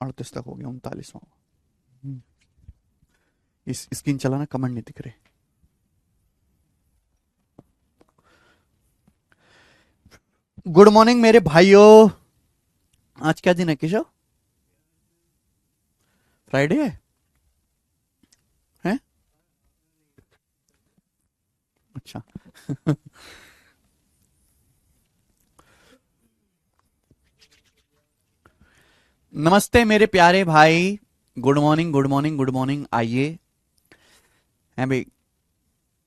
38 तक हो गया, 39वां। इस स्क्रीन चलाना, कमेंट नहीं दिख रहे। गुड मॉर्निंग मेरे भाइयों। आज क्या दिन है केशव? फ्राइडे है? हैं? अच्छा। नमस्ते मेरे प्यारे भाई। Good morning, good morning, good morning. आइए। है भाई,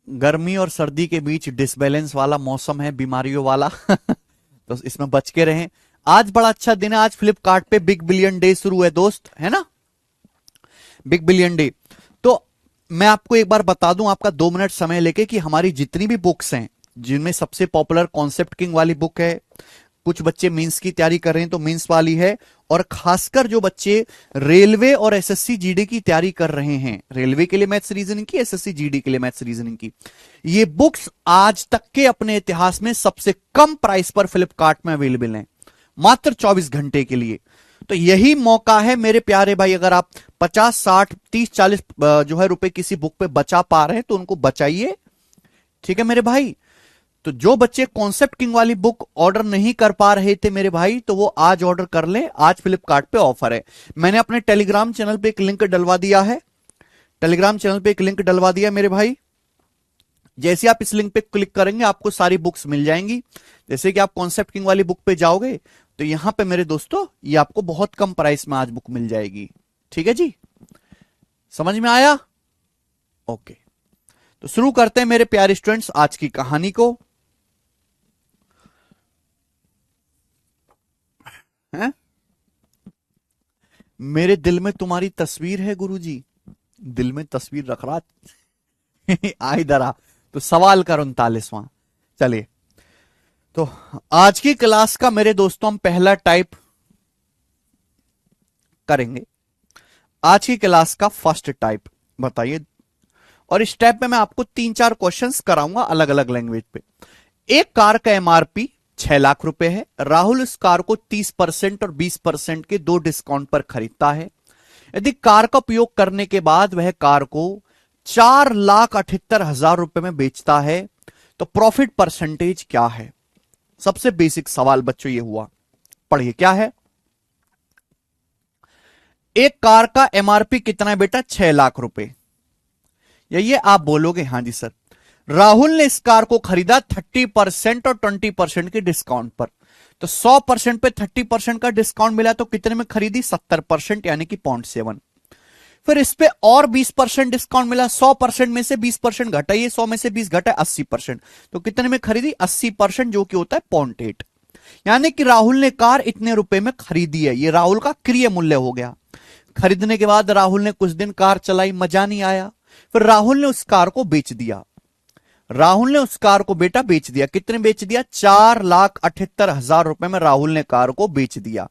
गर्मी और सर्दी के बीच डिसबैलेंस वाला मौसम है, बीमारियों वाला। तो इसमें बच के रहें। आज बड़ा अच्छा दिन है। आज फ्लिपकार्ट पे बिग बिलियन डे शुरू है दोस्त, है ना? Big billion day. तो मैं आपको एक बार बता दूं, आपका 2 मिनट समय लेके, कि हमारी जितनी भी बुक्स हैं, जिनमें सबसे पॉपुलर कॉन्सेप्ट किंग वाली बुक है, कुछ बच्चे मींस की तैयारी कर रहे हैं तो मींस वाली है, और खासकर जो बच्चे रेलवे और एसएससी जीडी की तैयारी कर रहे हैं, रेलवे के लिए मैथ्स रीजनिंग की, एसएससी जीडी के लिए मैथ्स रीजनिंग की, ये बुक्स आज तक के अपने इतिहास में सबसे कम प्राइस पर फ्लिपकार्ट में अवेलेबल हैं, मात्र 24 घंटे के लिए। तो यही मौका है मेरे प्यारे भाई। अगर आप 50, 60, 30, 40 जो है रुपए किसी बुक पे बचा पा रहे हैं तो उनको बचाइए। ठीक है मेरे भाई? तो जो बच्चे कॉन्सेप्ट किंग वाली बुक ऑर्डर नहीं कर पा रहे थे मेरे भाई, तो वो आज ऑर्डर कर लें। आज फ्लिपकार्ट पे ऑफर है। मैंने अपने टेलीग्राम चैनल पे एक लिंक डलवा दिया है। टेलीग्राम चैनल पे एक लिंक डलवा दिया मेरे भाई। जैसे आप इस लिंक पे क्लिक करेंगे आपको सारी बुक्स मिल जाएंगी। जैसे कि आप कॉन्सेप्ट किंग वाली बुक पे जाओगे तो यहां पे मेरे दोस्तों ये आपको बहुत कम प्राइस में आज बुक मिल जाएगी। ठीक है जी? समझ में आया? ओके। तो शुरू करते हैं मेरे प्यारे स्टूडेंट्स आज की कहानी को। हैं? मेरे दिल में तुम्हारी तस्वीर है गुरुजी। दिल में तस्वीर रख रहा। आ इधर आ। तो सवाल कर 39वां। चलिए, तो आज की क्लास का मेरे दोस्तों हम पहला टाइप करेंगे। आज की क्लास का फर्स्ट टाइप बताइए। और इस टाइप में मैं आपको 3-4 क्वेश्चंस कराऊंगा अलग अलग लैंग्वेज पे। एक कार का एमआरपी 6 लाख रुपए है। राहुल इस कार को 30% और 20% के दो डिस्काउंट पर खरीदता है। यदि कार का उपयोग करने के बाद वह कार को 4,78,000 रुपए में बेचता है तो प्रॉफिट परसेंटेज क्या है? सबसे बेसिक सवाल बच्चों ये हुआ। पढ़िए क्या है। एक कार का एमआरपी कितना है बेटा? 6 लाख रुपए। या ये आप बोलोगे हाँ जी सर, राहुल ने इस कार को खरीदा 30% और 20% के डिस्काउंट पर। तो 100% पे 30% का डिस्काउंट मिला तो कितने में खरीदी? 70%, यानी कि 0.7। फिर इस पे और 20% डिस्काउंट मिला। 100% में से 20% घटाइए, 100 में से 20 घटाए 80%। तो कितने में खरीदी? 80%, जो कि होता है 0.8। यानी कि राहुल ने कार इतने रुपए में खरीदी है। ये राहुल का क्रय मूल्य हो गया। खरीदने के बाद राहुल ने कुछ दिन कार चलाई, मजा नहीं आया, फिर राहुल ने उस कार को बेच दिया। राहुल ने उस कार को बेटा बेच दिया। कितने बेच दिया? 4,78,000 रुपए में राहुल ने कार को बेच दिया।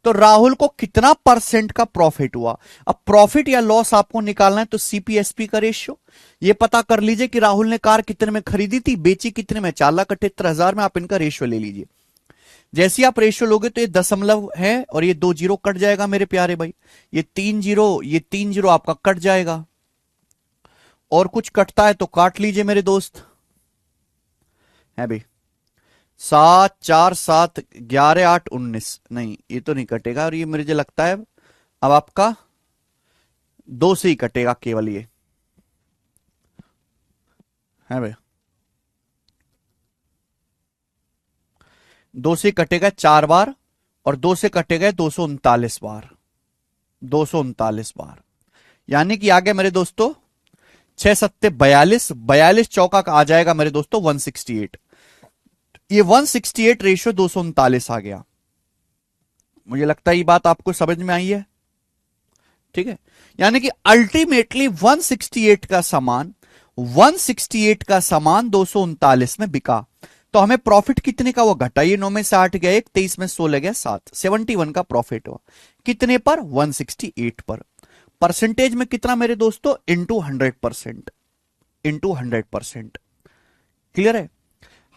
तो राहुल को कितना परसेंट का प्रॉफिट हुआ? अब प्रॉफिट या लॉस आपको निकालना है तो सीपीएसपी का रेशियो ये पता कर लीजिए कि राहुल ने कार कितने में खरीदी थी, बेची कितने में? 4,78,000 में। आप इनका रेशियो ले लीजिए। जैसे आप रेशियो लोगे तो ये दशमलव है और ये 2 जीरो कट जाएगा मेरे प्यारे भाई। ये 3 जीरो आपका कट जाएगा। और कुछ कटता है तो काट लीजिए मेरे दोस्त। है भाई, 7, 4, 7, 11, 8, 19, नहीं ये तो नहीं कटेगा। और ये मुझे लगता है अब आपका 2 से ही कटेगा केवल ये। है भाई, 2 से कटेगा 4 बार और 2 से कटेगा 239 बार। 239 बार, यानी कि आ गया मेरे दोस्तों 6 सत्ते 42, 42 चौका का आ जाएगा मेरे दोस्तों 168। ये 168 रेशियो 239 आ गया। मुझे लगता है ये बात आपको समझ में आई है। ठीक है, यानी कि अल्टीमेटली 168 का सामान 168 का सामान 239 में बिका। तो हमें प्रॉफिट कितने का? वो घटाइए, 9 में से 8 गया 1, 23 में 16 गया 7, 71 का प्रॉफिट हुआ। कितने पर? 168 पर। परसेंटेज में कितना मेरे दोस्तों? इंटू 100%। इंटू 100%। क्लियर है?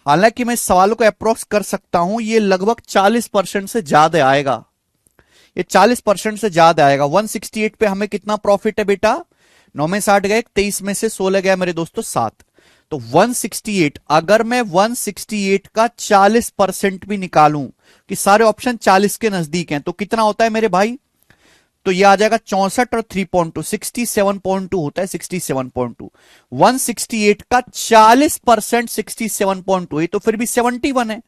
हालांकि मैं इस सवालों को अप्रोक्स कर सकता हूं, ये लगभग 40% से ज्यादा आएगा। ये 40% से ज्यादा आएगा। 168 पे हमें कितना प्रॉफिट है बेटा? 9 में 60 गए, 23 में से 16 गया मेरे दोस्तों 7। तो 168, अगर मैं 168 का 40% भी निकालूं कि सारे ऑप्शन 40 के नजदीक हैं, तो कितना होता है मेरे भाई? तो ये आ जाएगा 64 और 3.2, 67.2 होता है। 67.2, 168 का 40% 67.2, ये तो फिर भी 71 है।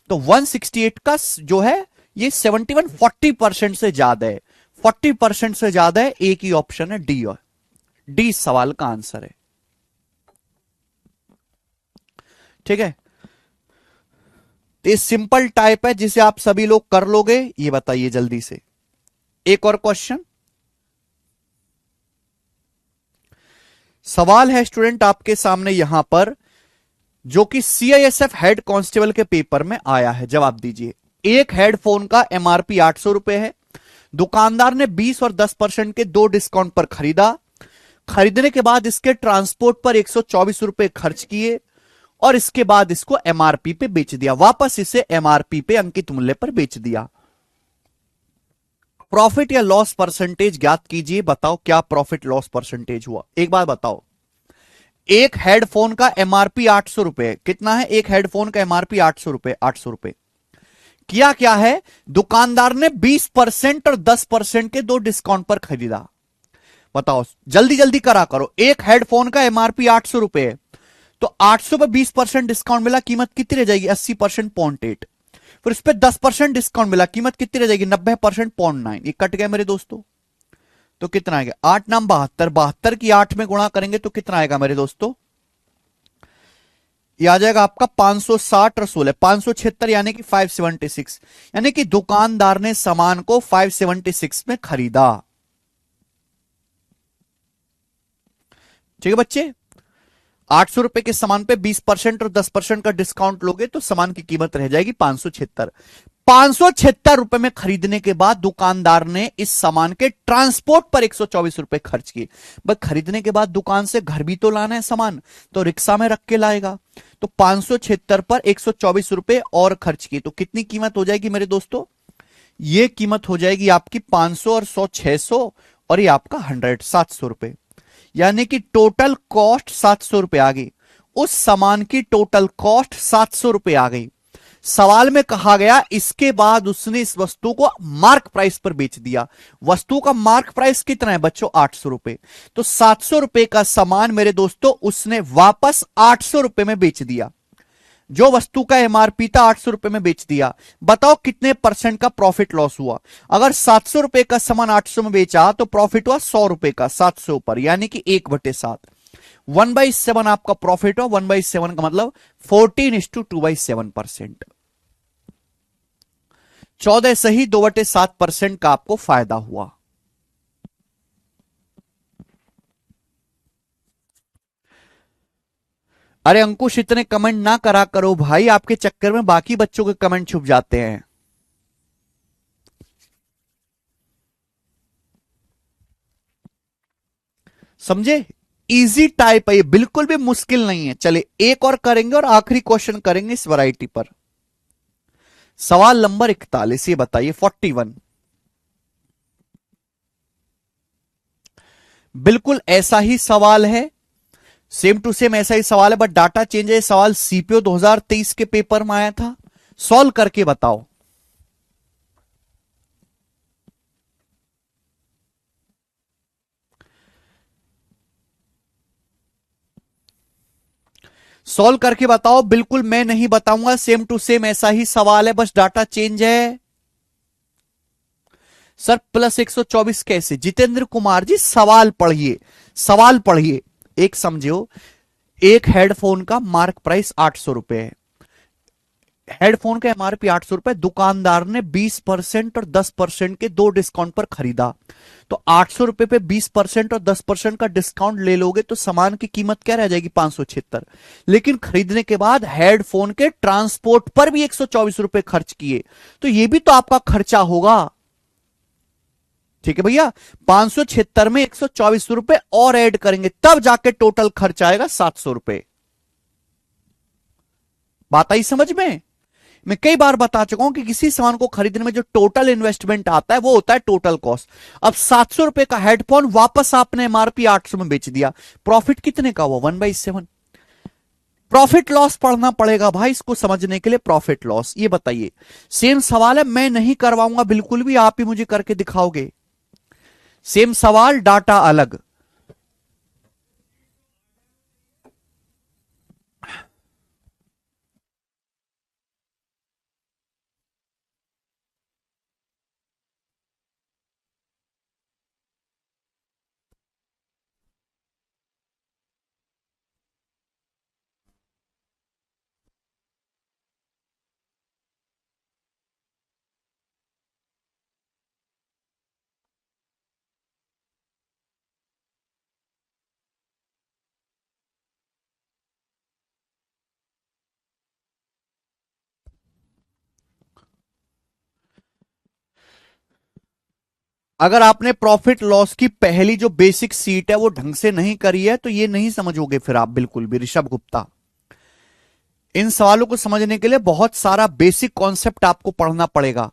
तो 168 का जो है ये 71 40% से ज्यादा है। 40% से ज्यादा है। एक ही ऑप्शन है डी, और डी सवाल का आंसर है। ठीक है, ये सिंपल टाइप है जिसे आप सभी लोग कर लोगे। ये बताइए जल्दी से। एक और क्वेश्चन सवाल है स्टूडेंट आपके सामने यहां पर, जो कि सीआईएसएफ हेड कांस्टेबल के पेपर में आया है। जवाब दीजिए। एक हेडफोन का एमआरपी 800 रुपए है। दुकानदार ने 20 और 10% के दो डिस्काउंट पर खरीदा। खरीदने के बाद इसके ट्रांसपोर्ट पर 124 रुपए खर्च किए और इसके बाद इसको एमआरपी पे बेच दिया। वापस इसे एमआरपी पे अंकित मूल्य पर बेच दिया। प्रॉफिट या लॉस परसेंटेज ज्ञात कीजिए। बताओ क्या प्रॉफिट लॉस परसेंटेज हुआ? एक बात बताओ, एक हेडफोन का एमआरपी 800 रुपए, कितना है? एक हेडफोन का एमआरपी 800 रुपए। 800 रुपए किया क्या है? दुकानदार ने 20% और 10% के दो डिस्काउंट पर खरीदा। बताओ, जल्दी जल्दी करा करो। एक हेडफोन का एमआरपी 800 रुपए है, तो 800 पे 20% डिस्काउंट मिला, कीमत कितनी रह जाएगी? 80% 0.8। फिर उस पर 10% डिस्काउंट मिला, कीमत कितनी रह जाएगी? 90% 0.9। ये कट गया मेरे दोस्तों, तो कितना आएगा? 8 नाम 72, 72 की 8 में गुणा करेंगे तो कितना आएगा मेरे दोस्तों? ये आ जाएगा आपका 560 और 16 576, यानी कि 576। यानी कि दुकानदार ने सामान को 576 में खरीदा। ठीक है बच्चे, 800 रुपए के सामान पे 20% और 10% का डिस्काउंट लोगे तो सामान की कीमत रह जाएगी 576। 576 रुपए में खरीदने के बाद दुकानदार ने इस सामान के ट्रांसपोर्ट पर 124 रुपए खर्च किए। बस खरीदने के बाद दुकान से घर भी तो लाना है सामान, तो रिक्शा में रख के लाएगा। तो 576 पर 124 रुपए और खर्च किए, तो कितनी कीमत हो जाएगी मेरे दोस्तों? ये कीमत हो जाएगी आपकी 500 और 100 600, और ये आपका 100 700 रुपए। यानी कि टोटल कॉस्ट 700 रुपए आ गई। उस सामान की टोटल कॉस्ट 700 रुपए आ गई। सवाल में कहा गया इसके बाद उसने इस वस्तु को मार्क प्राइस पर बेच दिया। वस्तु का मार्क प्राइस कितना है बच्चों? 800 रुपए। तो 700 रुपए का सामान मेरे दोस्तों उसने वापस 800 रुपए में बेच दिया। जो वस्तु का एमआरपी था 800 रुपए में बेच दिया। बताओ कितने परसेंट का प्रॉफिट लॉस हुआ? अगर 700 रुपए का सामान 800 में बेचा तो प्रॉफिट हुआ 100 रुपए का 700 पर, यानी कि 1/7। 1/7 आपका प्रॉफिट हुआ। 1/7 का मतलब 14:2/7%। 14 सही 2/7% का आपको फायदा हुआ। अरे अंकुश, इतने कमेंट ना करा करो भाई, आपके चक्कर में बाकी बच्चों के कमेंट छुप जाते हैं। समझे? इजी टाइप है ये, बिल्कुल भी मुश्किल नहीं है। चले एक और करेंगे और आखिरी क्वेश्चन करेंगे इस वैरायटी पर। सवाल नंबर 41, ये बताइए 41। बिल्कुल ऐसा ही सवाल है, सेम टू सेम ऐसा ही सवाल है, बट डाटा चेंज है। सवाल सीपीओ 2023 के पेपर में आया था। सॉल्व करके बताओ। सॉल्व करके बताओ। बिल्कुल मैं नहीं बताऊंगा, सेम टू सेम ऐसा ही सवाल है, बस डाटा चेंज है। सर प्लस 124 कैसे? जितेंद्र कुमार जी सवाल पढ़िए, सवाल पढ़िए। एक समझो, एक हेडफोन का मार्क प्राइस 800 रुपए है। हेडफोन का एमआरपी 800 रुपए, दुकानदार ने 20% और 10% के दो डिस्काउंट पर खरीदा। तो 800 रुपए पे 20% और 10% का डिस्काउंट ले लोगे तो सामान की कीमत क्या रह जाएगी? 576। लेकिन खरीदने के बाद हेडफोन के ट्रांसपोर्ट पर भी 124 रुपए खर्च किए, तो ये भी तो आपका खर्चा होगा। ठीक है भैया, 576 में 124 रुपए और ऐड करेंगे तब जाके टोटल खर्च आएगा 700 रुपए। बात आई समझ में? मैं कई बार बता चुका हूं कि किसी सामान को खरीदने में जो टोटल इन्वेस्टमेंट आता है वो होता है टोटल कॉस्ट। अब 700 रुपए का हेडफोन वापस आपने एमआरपी 800 में बेच दिया, प्रॉफिट कितने का हुआ? 1/7। प्रॉफिट लॉस पढ़ना पड़ेगा भाई इसको समझने के लिए, प्रॉफिट लॉस। ये बताइए, सेम सवाल है, मैं नहीं करवाऊंगा बिल्कुल भी, आप ही मुझे करके दिखाओगे। सेम सवाल, डाटा अलग। अगर आपने प्रॉफिट लॉस की पहली जो बेसिक सीट है वो ढंग से नहीं करी है तो ये नहीं समझोगे फिर आप बिल्कुल भी, ऋषभ गुप्ता। इन सवालों को समझने के लिए बहुत सारा बेसिक कॉन्सेप्ट आपको पढ़ना पड़ेगा।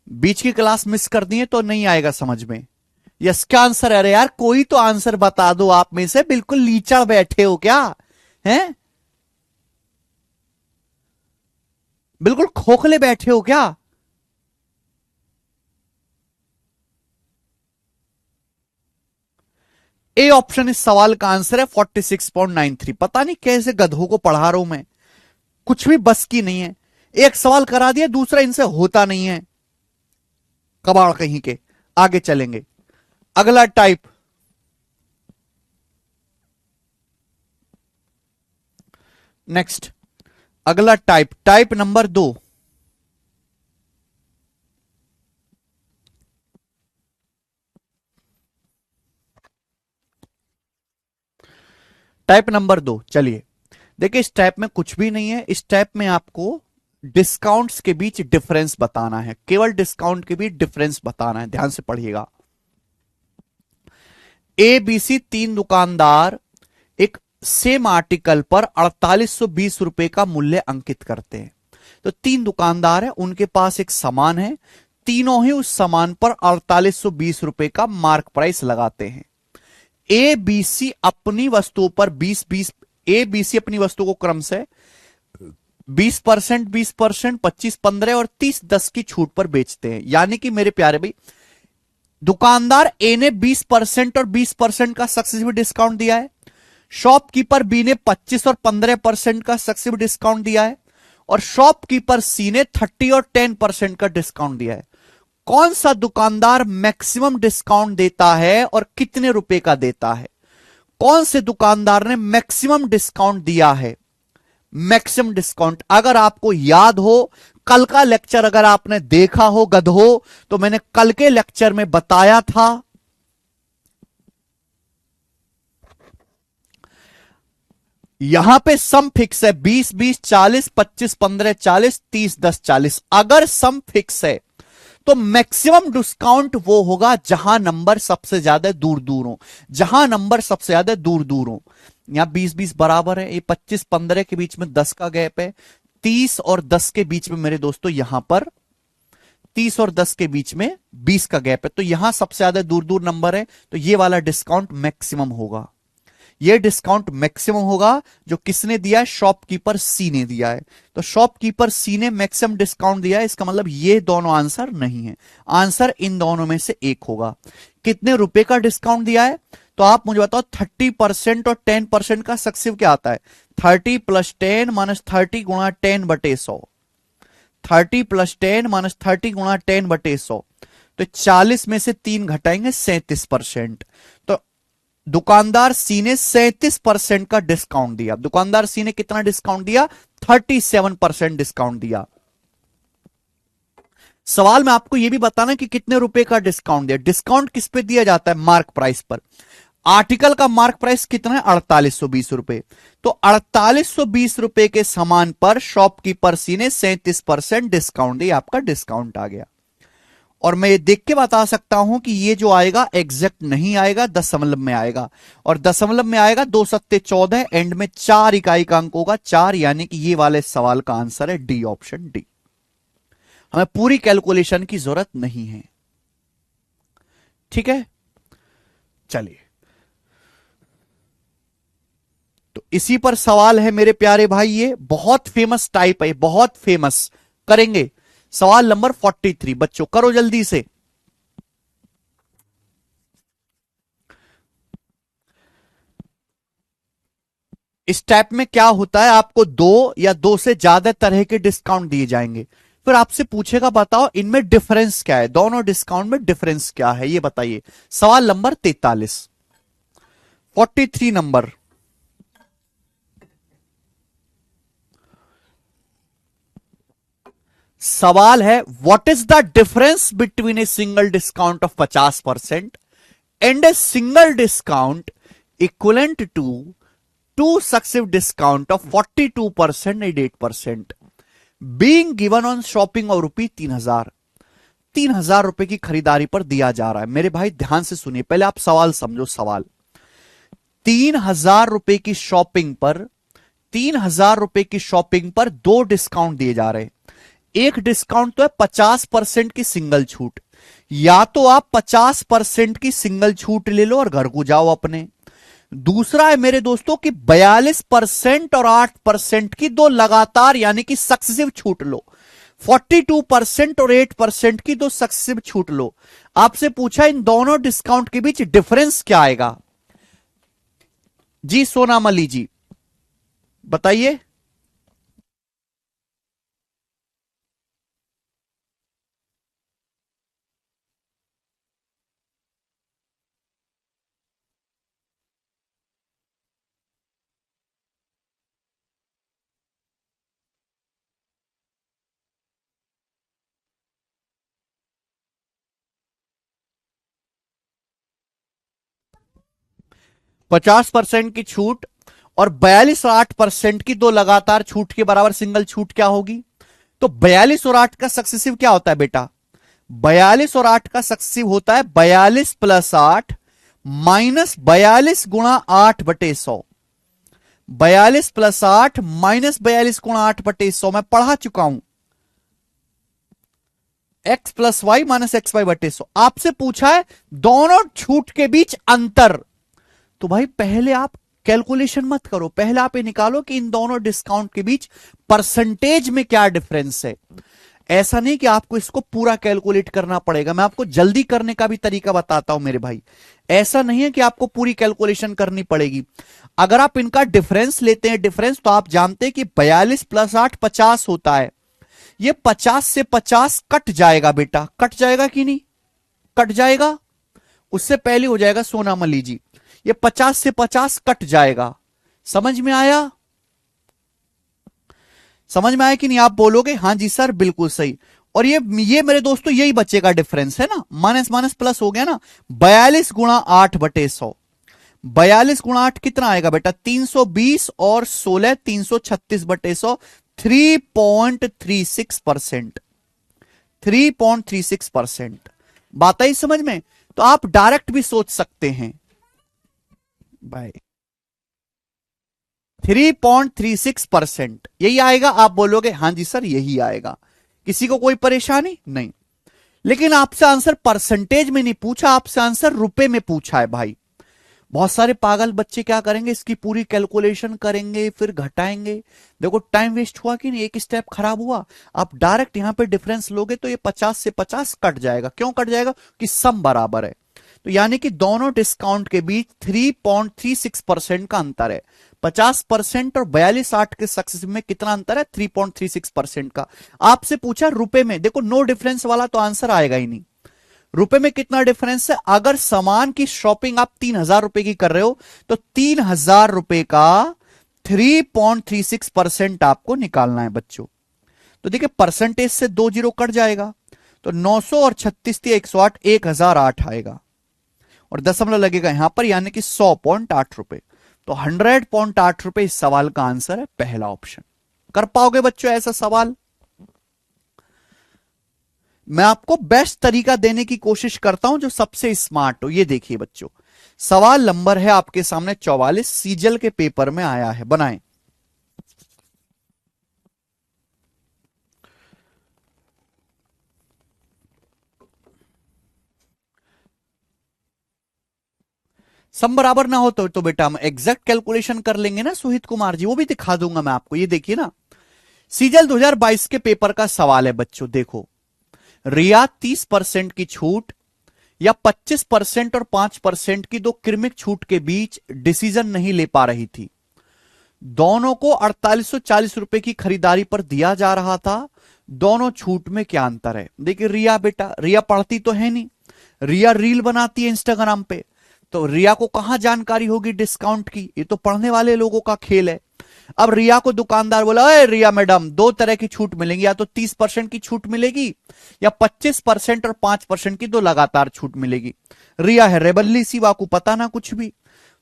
बीच की क्लास मिस कर दी है तो नहीं आएगा समझ में। यस क्या आंसर है? अरे यार कोई तो आंसर बता दो आप में से, बिल्कुल लीचड़ बैठे हो क्या? हैं? बिल्कुल खोखले बैठे हो क्या? ए ऑप्शन इस सवाल का आंसर है 46.93। पता नहीं कैसे गधों को पढ़ा रहा हूं मैं, कुछ भी बस की नहीं है। एक सवाल करा दिया, दूसरा इनसे होता नहीं है, कबाड़ कहीं के। आगे चलेंगे, अगला टाइप। नेक्स्ट, अगला type, type number 2। Type number 2, चलिए देखिए, इस टाइप में कुछ भी नहीं है। इस टाइप में आपको डिस्काउंट्स के बीच डिफरेंस बताना है, केवल डिस्काउंट के बीच डिफरेंस बताना है। ध्यान से पढ़िएगा। ए बी सी तीन दुकानदार एक सेम आर्टिकल पर 4820 रुपए का मूल्य अंकित करते हैं। तो तीन दुकानदार हैं, उनके पास एक सामान है, तीनों ही उस सामान पर 4820 रुपए का मार्क प्राइस लगाते हैं। ए बी सी अपनी वस्तुओं पर 20-20, ए बी सी अपनी वस्तु को क्रम से 20%, 20%, 25-15 और 30-10 की छूट पर बेचते हैं। यानी कि मेरे प्यारे भाई, दुकानदार ए ने 20% और 20% का सक्सेसिव डिस्काउंट दिया है, शॉपकीपर बी ने 25 और 15% का सक्सेसिव डिस्काउंट दिया है, और शॉपकीपर सी ने 30 और 10% का डिस्काउंट दिया है। कौन सा दुकानदार मैक्सिमम डिस्काउंट देता है और कितने रुपए का देता है? कौन से दुकानदार ने मैक्सिमम डिस्काउंट दिया है? मैक्सिमम डिस्काउंट अगर आपको याद हो, कल का लेक्चर अगर आपने देखा हो गधो, तो मैंने कल के लेक्चर में बताया था, यहां पे सम फिक्स है 20-20, 40, 25-15, 40, 30-10, 40। अगर सम फिक्स है तो मैक्सिमम डिस्काउंट वो होगा जहां नंबर सबसे ज्यादा दूर दूर हो, जहां नंबर सबसे ज्यादा दूर दूर हो। यहां 20-20 बराबर है, ये 25-15 के बीच में 10 का गैप है, 30 और 10 के बीच में मेरे दोस्तों यहां पर 30 और 10 के बीच में 20 का गैप है, तो यहां सबसे ज्यादा दूर दूर नंबर है, तो ये वाला डिस्काउंट मैक्सिमम होगा। ये डिस्काउंट मैक्सिमम होगा जो किसने दिया है? शॉपकीपर सी ने दिया है। तो शॉपकीपर सी ने मैक्सिमम डिस्काउंट दिया है, इसका मतलब ये दोनों आंसर नहीं है, आंसर इन दोनों में से एक होगा। कितने रुपए का डिस्काउंट दिया है? तो आप मुझे बताओ, 30% और 10% का सक्सेसिव क्या आता है? 30 + 10 - 30 × 10/100, 30 + 10 - 30 × 10/100, तो 40 में से 3 घटाएंगे 37%। तो दुकानदार सी ने 37% का डिस्काउंट दिया। दुकानदार सी ने कितना डिस्काउंट दिया? 37% डिस्काउंट दिया। सवाल में आपको यह भी बताना कि कितने रुपए का डिस्काउंट दिया। डिस्काउंट किस पे दिया जाता है? मार्क प्राइस पर। आर्टिकल का मार्क प्राइस कितना है? 4820 रुपए। तो 4820 रुपए के सामान पर शॉपकीपर सी ने 37% डिस्काउंट दिया, आपका डिस्काउंट आ गया। और मैं ये देख के बता सकता हूं कि ये जो आएगा एग्जैक्ट नहीं आएगा, दशमलव में आएगा, और दशमलव में आएगा 2 सत्ते 14, एंड में 4 इकाई का अंक होगा 4, यानी कि ये वाले सवाल का आंसर है डी, ऑप्शन डी। हमें पूरी कैलकुलेशन की जरूरत नहीं है। ठीक है, चलिए, तो इसी पर सवाल है मेरे प्यारे भाई, ये बहुत फेमस टाइप है, बहुत फेमस। करेंगे सवाल नंबर 43, बच्चों करो जल्दी से। इस टाइप में क्या होता है, आपको 2 या 2 से ज्यादा तरह के डिस्काउंट दिए जाएंगे, फिर आपसे पूछेगा बताओ इनमें डिफरेंस क्या है, दोनों डिस्काउंट में डिफरेंस क्या है, ये बताइए। सवाल नंबर 43, 43 नंबर। सवाल है, what is the difference between a single discount of 50% and a single discount equivalent to 2 successive discount of 42% and 8% being given on shopping और रुपये 3000। 3000 रुपए की खरीदारी पर दिया जा रहा है। मेरे भाई ध्यान से सुनिए, पहले आप सवाल समझो। सवाल, 3000 रुपए की शॉपिंग पर, 3000 रुपए की शॉपिंग पर 2 डिस्काउंट दिए जा रहे हैं। एक डिस्काउंट तो है 50% की सिंगल छूट, या तो आप 50% की सिंगल छूट ले लो और घर को जाओ अपने। दूसरा है मेरे दोस्तों कि 42% और 8% की 2 लगातार यानी कि सक्सेसिव छूट लो। 42% और 8% की 2 सक्सेसिव छूट लो। आपसे पूछा इन दोनों डिस्काउंट के बीच डिफरेंस क्या आएगा? जी सोनामली जी बताइए। पचास परसेंट की छूट और 42 और 8% की 2 लगातार छूट के बराबर सिंगल छूट क्या होगी? तो 42 और 8 का सक्सेसिव क्या होता है बेटा? 42 और 8 का सक्सेसिव होता है 42 प्लस 8 माइनस 42 गुणा 8/100। 42 प्लस 8 माइनस 42 गुणा 8/100 मैं पढ़ा चुका हूं। x plus Y minus X Y बटे 100। आपसे पूछा है दोनों छूट के बीच अंतर। तो भाई पहले आप कैलकुलेशन मत करो, पहले आप ये निकालो कि इन दोनों डिस्काउंट के बीच परसेंटेज में क्या डिफरेंस है। ऐसा नहीं कि आपको इसको पूरा कैलकुलेट करना पड़ेगा, मैं आपको जल्दी करने का भी तरीका बताता हूं मेरे भाई। ऐसा नहीं है कि आपको पूरी कैलकुलेशन करनी पड़ेगी। अगर आप इनका डिफरेंस लेते हैं, डिफरेंस, तो आप जानते हैं कि 42 प्लस 8 50 होता है। ये 50 से 50 कट जाएगा बेटा, कट जाएगा कि नहीं? कट जाएगा। उससे पहले हो जाएगा सोनामली जी, ये 50 से 50 कट जाएगा। समझ में आया? समझ में आया कि नहीं? आप बोलोगे हाँ जी सर बिल्कुल सही। और ये मेरे दोस्तों यही बचेगा डिफरेंस, है ना? माइनस माइनस प्लस हो गया ना। 42 गुणा 8/100, 42 गुणा 8 कितना आएगा बेटा? 320 और 16 336/100, 3.36%। 3.36%। बात आई समझ में? तो आप डायरेक्ट भी सोच सकते हैं भाई, 3.36% यही आएगा। आप बोलोगे हाँ जी सर यही आएगा, किसी को कोई परेशानी नहीं। लेकिन आपसे आंसर परसेंटेज में नहीं पूछा, आपसे आंसर रुपए में पूछा है भाई। बहुत सारे पागल बच्चे क्या करेंगे, इसकी पूरी कैलकुलेशन करेंगे फिर घटाएंगे। देखो टाइम वेस्ट हुआ कि नहीं, एक स्टेप खराब हुआ। आप डायरेक्ट यहां पे डिफरेंस लोगे तो ये 50 से 50 कट जाएगा। क्यों कट जाएगा? कि सम बराबर है। तो यानी कि दोनों डिस्काउंट के बीच 3.36% का अंतर है। 50% और 42/8 के सक्सेस में कितना अंतर है? 3.36% का। आपसे पूछा रुपए में, देखो नो डिफरेंस वाला तो आंसर आएगा ही नहीं। रुपए में कितना डिफरेंस है? अगर सामान की शॉपिंग आप 3000 रुपए की कर रहे हो तो 3000 रुपए का 3.36% आपको निकालना है बच्चों। तो देखिए परसेंटेज से 2 जीरो कट जाएगा, तो 900 और 36 108, 1008 आएगा, और दशमलव लगेगा यहां पर, यानी कि 100.8 रुपए। तो 100.8 रुपए इस सवाल का आंसर है पहला ऑप्शन। कर पाओगे बच्चों ऐसा सवाल? मैं आपको बेस्ट तरीका देने की कोशिश करता हूं जो सबसे स्मार्ट हो। ये देखिए बच्चों, सवाल नंबर है आपके सामने 44, सीजल के पेपर में आया है, बनाएं। सम बराबर ना हो तो बेटा हम एग्जैक्ट कैलकुलेशन कर लेंगे ना सुहित कुमार जी, वो भी दिखा दूंगा मैं आपको। ये देखिए ना, सीजल 2022 के पेपर का सवाल है बच्चों। देखो, रिया 30% की छूट या 25% और 5% की दो क्रमिक छूट के बीच डिसीजन नहीं ले पा रही थी। दोनों को 4840 रुपए की खरीदारी पर दिया जा रहा था। दोनों छूट में क्या अंतर है? देखिए रिया, बेटा रिया पढ़ती तो है नहीं, रिया रील बनाती है इंस्टाग्राम पे, तो रिया को कहां जानकारी होगी डिस्काउंट की? ये तो पढ़ने वाले लोगों का खेल है। अब रिया को दुकानदार बोला, अरे रिया मैडम, दो तरह की छूट मिलेंगी, या तो 30% की छूट मिलेगी या 25% और 5% की दो लगातार छूट मिलेगी। रिया है रेबल्ली सी, वाकू पता ना कुछ भी।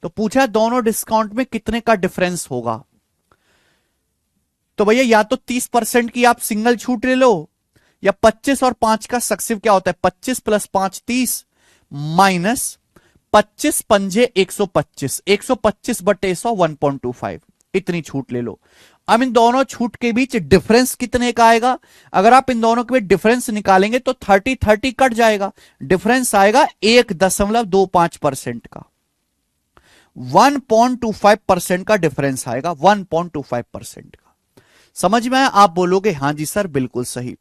तो पूछा दोनों डिस्काउंट में कितने का डिफरेंस होगा? तो भैया या तो 30% की आप सिंगल छूट ले लो, या 25 और 5 का सक्सिव क्या होता है? 25 प्लस 5 30 माइनस 25 पंजे 125, 125 बटे 100 1.25, इतनी छूट ले लो। अब इन दोनों छूट के बीच डिफरेंस कितने का आएगा? अगर आप इन दोनों के बीच डिफरेंस निकालेंगे तो 30 कट जाएगा, डिफरेंस आएगा 1.25% का। 1.25% का डिफरेंस आएगा, 1.25% का। समझ में आया? आप बोलोगे हाँ जी सर बिल्कुल सही।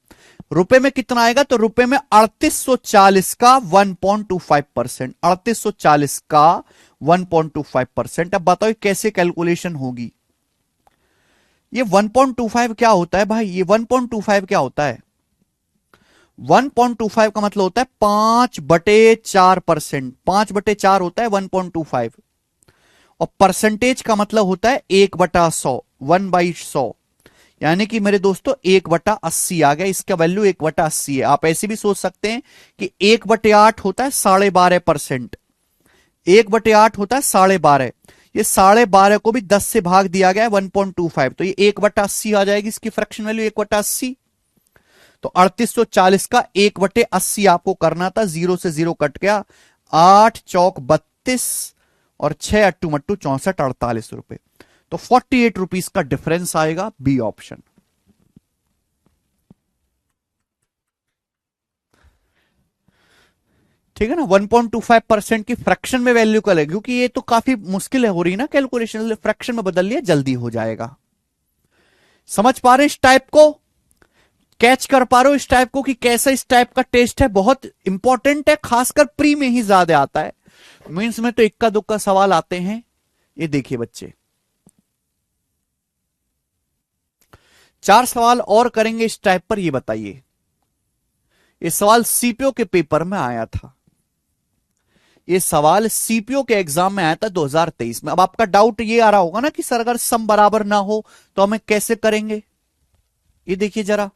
रुपए में कितना आएगा? तो रुपए में 3840 का 1.25%, 3840 का 1.25%। अब बताओ कैसे कैलकुलेशन होगी? ये 1.25 क्या होता है भाई? ये 1.25 क्या होता है? 1.25 का मतलब होता है 5/4%, 5/4 होता है 1.25। और परसेंटेज का मतलब होता है 1/100, 1/100। यानी कि मेरे दोस्तों 1/80 आ गया, इसका वैल्यू 1/80 है। आप ऐसे भी सोच सकते हैं कि 1/8 होता है 12.5%, 1/8 होता है 12.5। ये 12.5 को भी 10 से भाग दिया गया है 1.25, तो ये 1/80 आ जाएगी इसकी फ्रैक्शन वैल्यू 1/80। तो 3840 का 1/80 आपको करना था, 0 से 0 कट गया, 8 चौक 32 और 6 अट्टू मट्टू 64, 48 रुपए। तो 48 रुपीज का डिफरेंस आएगा, बी ऑप्शन। ठीक है ना, 1.25% की फ्रैक्शन में वैल्यू का लगे, क्योंकि ये तो काफी मुश्किल है हो रही ना कैलकुलेशन, फ्रैक्शन में बदल लिया जल्दी हो जाएगा। समझ पा रहे हैं इस टाइप को? कैच कर पा रहे हो इस टाइप को कि कैसा इस टाइप का टेस्ट है? बहुत इंपॉर्टेंट है, खासकर प्री में ही ज्यादा आता है, मीन्स में तो इक्का दुक्का सवाल आते हैं। ये देखिए बच्चे, 4 सवाल और करेंगे इस टाइप पर। ये बताइए, ये सवाल सीपीओ के पेपर में आया था, ये सवाल सीपीओ के एग्जाम में आया था 2023 में। अब आपका डाउट ये आ रहा होगा ना कि सर अगर सम बराबर ना हो तो हमें कैसे करेंगे? ये देखिए जरा,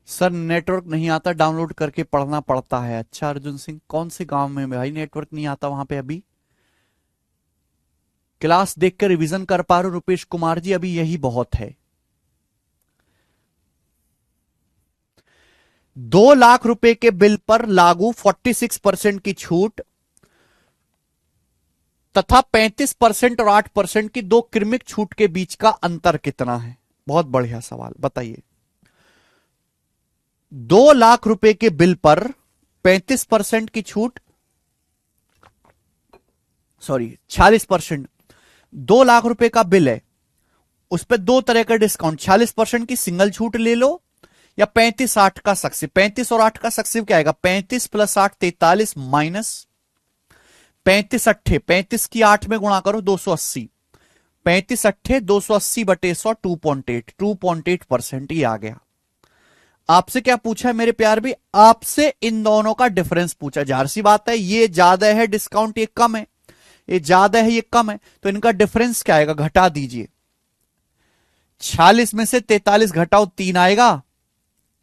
सर नेटवर्क नहीं आता, डाउनलोड करके पढ़ना पड़ता है। अच्छा अर्जुन सिंह, कौन से गांव में भाई नेटवर्क नहीं आता वहां पे? अभी क्लास देख कर रिविजन कर पा रहे हो रुपेश कुमार जी? अभी यही बहुत है। 2 लाख रुपए के बिल पर लागू 46% की छूट तथा 35% और 8% की दो क्रमिक छूट के बीच का अंतर कितना है? बहुत बढ़िया सवाल, बताइए। 2 लाख रुपए के बिल पर 35% की छूट, सॉरी 46%, 2 लाख रुपए का बिल है, उस पर दो तरह का डिस्काउंट, 46% की सिंगल छूट ले लो या 35/8 का सक्सिव। 35 और 8 का सक्सिव क्या आएगा? 35 प्लस 8 43 माइनस 35/8, 35 की 8 में गुणा करो 280, 35/8 280 बटे 100, 2.8, 2.8% ही आ गया। आपसे क्या पूछा है मेरे प्यार भी, आपसे इन दोनों का डिफरेंस पूछा। जाहिर सी बात है, ये ज्यादा है डिस्काउंट, ये कम है, ये ज्यादा है ये कम है, तो इनका डिफरेंस क्या आएगा, घटा दीजिए। 46 में से 43 घटाओ 3 आएगा,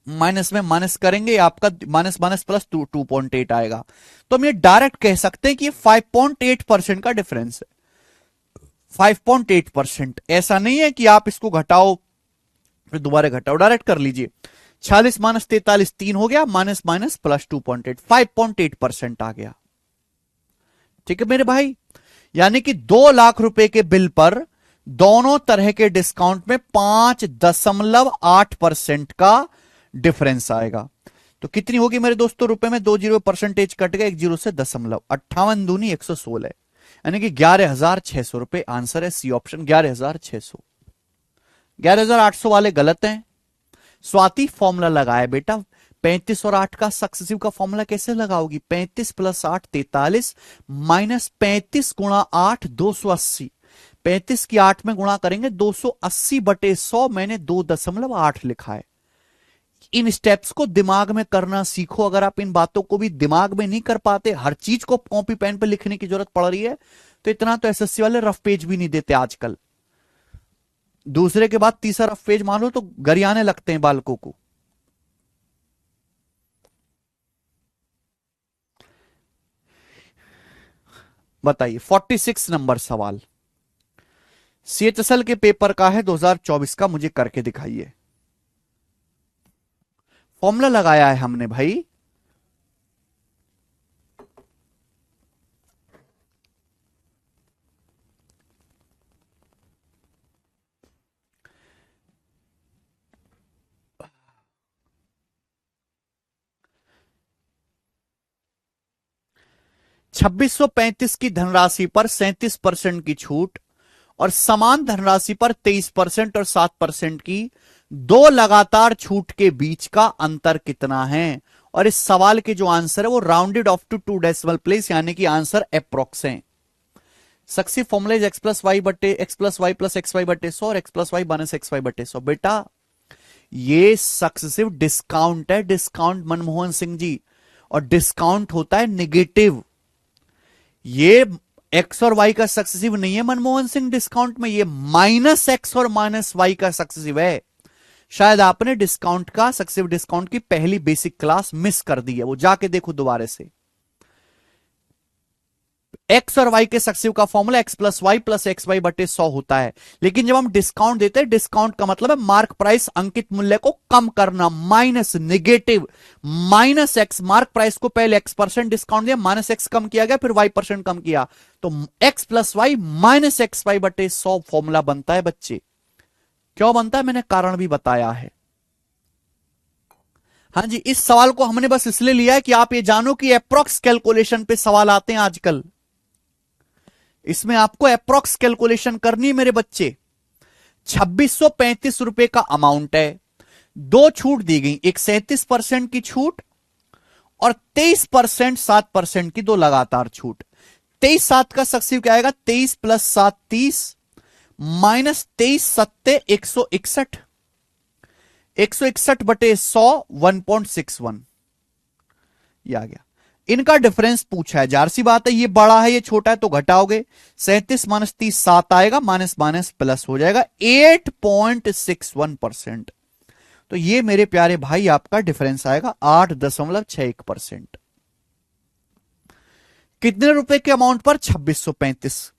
माइनस में माइनस करेंगे आपका माइनस माइनस प्लस 2.8 आएगा। तो हम ये डायरेक्ट कह सकते हैं कि ये 5.8% का डिफरेंस है। 5.8%, ऐसा नहीं है कि आप इसको घटाओ फिर दोबारा घटाओ, डायरेक्ट कर लीजिए। 46 माइनस 43 3 हो गया, माइनस माइनस प्लस 2.8, 5.8% आ गया। ठीक है मेरे भाई, यानी कि 2 लाख रुपए के बिल पर दोनों तरह के डिस्काउंट में 5.8% का डिफरेंस आएगा। तो कितनी होगी मेरे दोस्तों रुपए में, 2 जीरो परसेंटेज कट गए, 1 जीरो से दशमलव, 58 दूनी 116, यानी कि 11,600 रुपए आंसर है, सी ऑप्शन 11,600। 11,800 वाले गलत हैं। स्वाति फॉर्मूला लगाया बेटा, 35 और 8 का सक्सेसिव का फॉर्मूला कैसे लगाओगी, 35 प्लस 8 43 माइनस 35 गुणा 8 280, 35 की 8 में गुणा करेंगे 280/100, मैंने 2.8 लिखा है। इन स्टेप्स को दिमाग में करना सीखो। अगर आप इन बातों को भी दिमाग में नहीं कर पाते, हर चीज को कॉपी पेन पे लिखने की जरूरत पड़ रही है, तो इतना तो एसएससी वाले रफ पेज भी नहीं देते आजकल। दूसरे के बाद तीसरा रफ पेज मान लो तो गरियाने लगते हैं बालकों को। बताइए 46 नंबर सवाल सीएचएसएल के पेपर का है, 2024 का, मुझे करके दिखाइए। फॉर्मूला लगाया है हमने भाई, $2635 की धनराशि पर 37% की छूट और समान धनराशि पर 23% और 7% की दो लगातार छूट के बीच का अंतर कितना है। और इस सवाल के जो आंसर है वो rounded off to 2 decimal place, यानी कि आंसर अप्रोक्स है। Successive formula is X plus Y plus X Y बटे 100 और X plus Y minus X Y बटे 100। बेटा ये सक्सेसिव डिस्काउंट है, डिस्काउंट मनमोहन सिंह जी, और डिस्काउंट होता है निगेटिव। ये एक्स और वाई का सक्सेसिव नहीं है मनमोहन सिंह डिस्काउंट में, ये माइनस एक्स और माइनस वाई का सक्सेसिव है। शायद आपने डिस्काउंट का, सक्सेसिव डिस्काउंट की पहली बेसिक क्लास मिस कर दी है, वो जाके देखो दोबारा से। एक्स और वाई के सक्सेसिव का फॉर्मूला एक्स प्लस वाई बटे 100 होता है, लेकिन जब हम डिस्काउंट देते हैं, डिस्काउंट का मतलब है मार्क प्राइस अंकित मूल्य को कम करना, minus negative minus X, mark price को पहले x% डिस्काउंट दिया, माइनस एक्स कम किया गया, फिर y% कम किया, तो X plus Y minus X Y बटे 100 फॉर्मूला बनता है बच्चे। क्यों बनता है मैंने कारण भी बताया है। हाँ जी, इस सवाल को हमने बस इसलिए लिया है कि आप ये जानो कि अप्रोक्स कैलकुलेशन पे सवाल आते हैं आजकल, इसमें आपको अप्रोक्स कैलकुलेशन करनी है मेरे बच्चे। 2635 रुपए का अमाउंट है, दो छूट दी गई, एक 37% की छूट और 23% 7% की दो लगातार छूट। 23 7 का सक्सेसिव क्या आएगा, 23 प्लस 7 30 माइनस 23 सत्ते 161, 161 बटे 100 1.61, ये आ गया। इनका डिफरेंस पूछा है, जाहिर सी बात है ये बड़ा है ये छोटा है तो घटाओगे, 37 माइनस 30 7 आएगा, माइनस माइनस प्लस हो जाएगा 8.61%। तो ये मेरे प्यारे भाई आपका डिफरेंस आएगा 8.61%। कितने रुपए के अमाउंट पर, 2635।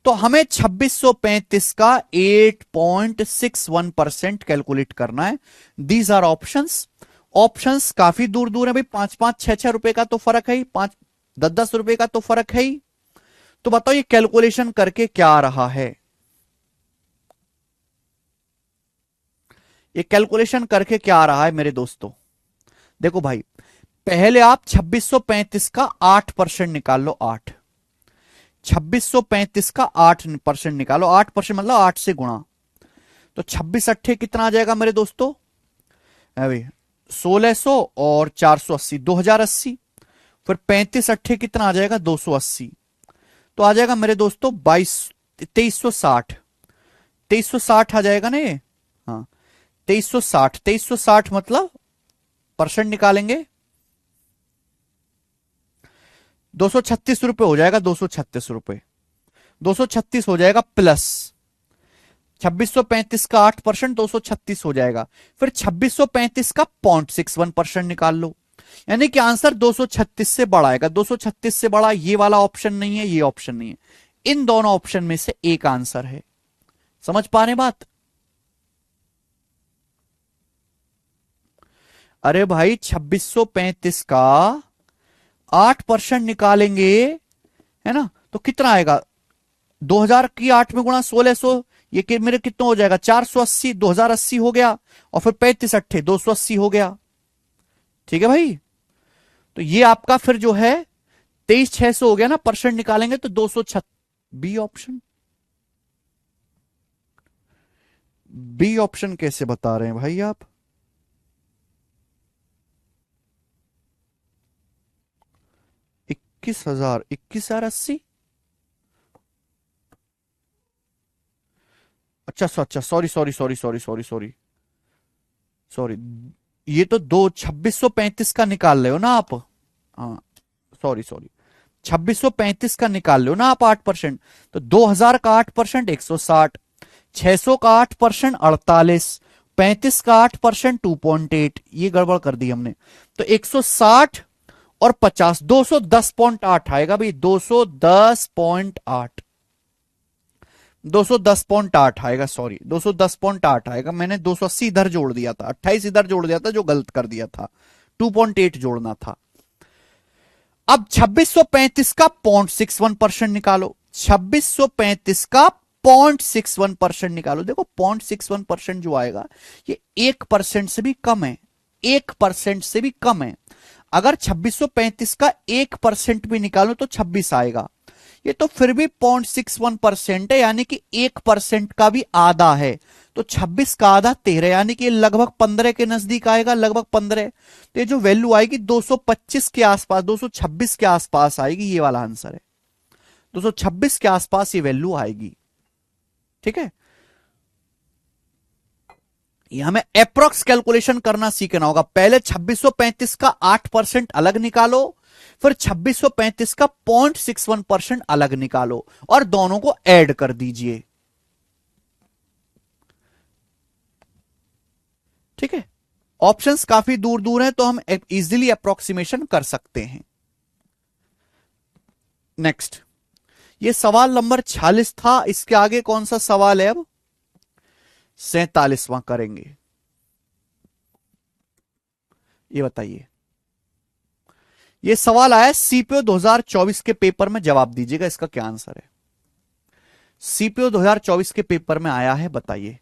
तो हमें 2635 का 8.61% कैलकुलेट करना है। These are options. ऑप्शंस काफी दूर दूर है भाई, 5 6 रुपए का तो फर्क है ही, 10 रुपए का तो फर्क है ही। तो बताओ ये कैलकुलेशन करके क्या आ रहा है, ये कैलकुलेशन करके क्या आ रहा है मेरे दोस्तों। देखो भाई, पहले आप 2635 का 8% निकाल लो, 8, 2635 का 8% निकालो, 8% मतलब 8 से गुणा, तो 26 अट्ठे कितना आ जाएगा मेरे दोस्तों, भाई 1600 और 480 2080, फिर 35 अट्ठे कितना आ जाएगा 280, तो आ जाएगा मेरे दोस्तों 2360, 2360 आ जाएगा ना ये, हाँ 2360, 2360 मतलब परसेंट निकालेंगे, 236 रुपए हो जाएगा, 236 रुपए, 236 हो जाएगा प्लस 2635 का 8%, 236 हो जाएगा। फिर 2635 का 0.61% निकाल लो, यानी कि आंसर 236 से बड़ा आएगा। 236 से बड़ा ये वाला ऑप्शन नहीं है, ये ऑप्शन नहीं है, इन दोनों ऑप्शन में से एक आंसर है। समझ पा रहे बात? अरे भाई 2635 का 8% निकालेंगे, है ना, तो कितना आएगा, 2000 की 8 में गुणा 1600, ये कि मेरे कितना हो जाएगा, 480, 2080 हो गया, और फिर 35 अट्ठे 280 हो गया। ठीक है भाई, तो ये आपका फिर जो है 23600 हो गया ना, परसेंट निकालेंगे तो 206। बी ऑप्शन, बी ऑप्शन कैसे बता रहे हैं भाई आप? इक्कीस हजार, 21,080। अच्छा, sorry sorry sorry sorry sorry sorry sorry, ये तो 2635 का निकाल रहे हो ना आप? हाँ, सॉरी सॉरी, 2635 का निकाल लो ना आप 8%, तो 2000 का 8% 160, 600 का 8% 48, 35 का 8% 2.8, ये गड़बड़ कर दी हमने, तो 160 और 50, 210.8 आएगा भाई, 210.8, 210.8 आएगा, सॉरी 210.8 आएगा। मैंने 280 इधर जोड़ दिया था, 28 इधर जोड़ दिया था, जो गलत कर दिया था, 2.8 जोड़ना था। अब 2635 का 0.61% निकालो, 2635 का 0.61% निकालो। देखो 0.61% जो आएगा ये 1% से भी कम है, 1% से भी कम है। अगर 2635 का 1% भी निकालो तो 26 आएगा, ये तो फिर भी 0.61% है, यानी कि 1% का भी आधा है, तो 26 का आधा 13, यानी कि लगभग 15 के नजदीक आएगा, लगभग 15। तो ये जो वैल्यू आएगी 225 के आसपास, 226 के आसपास आएगी, ये वाला आंसर है, 226 के आसपास ये वैल्यू आएगी। ठीक है, ये हमें अप्रोक्स कैलकुलेशन करना सीखना होगा। पहले 2635 का 8% अलग निकालो, फिर 2635 का 0.61% अलग निकालो, और दोनों को ऐड कर दीजिए। ठीक है, ऑप्शंस काफी दूर दूर हैं, तो हम इजीली अप्रोक्सीमेशन कर सकते हैं। नेक्स्ट, ये सवाल नंबर 46 था, इसके आगे कौन सा सवाल है अब? 47वां करेंगे, ये बताइए। ये सवाल आया सीपीओ 2024 के पेपर में, जवाब दीजिएगा इसका क्या आंसर है। सीपीओ 2024 के पेपर में आया है, बताइए।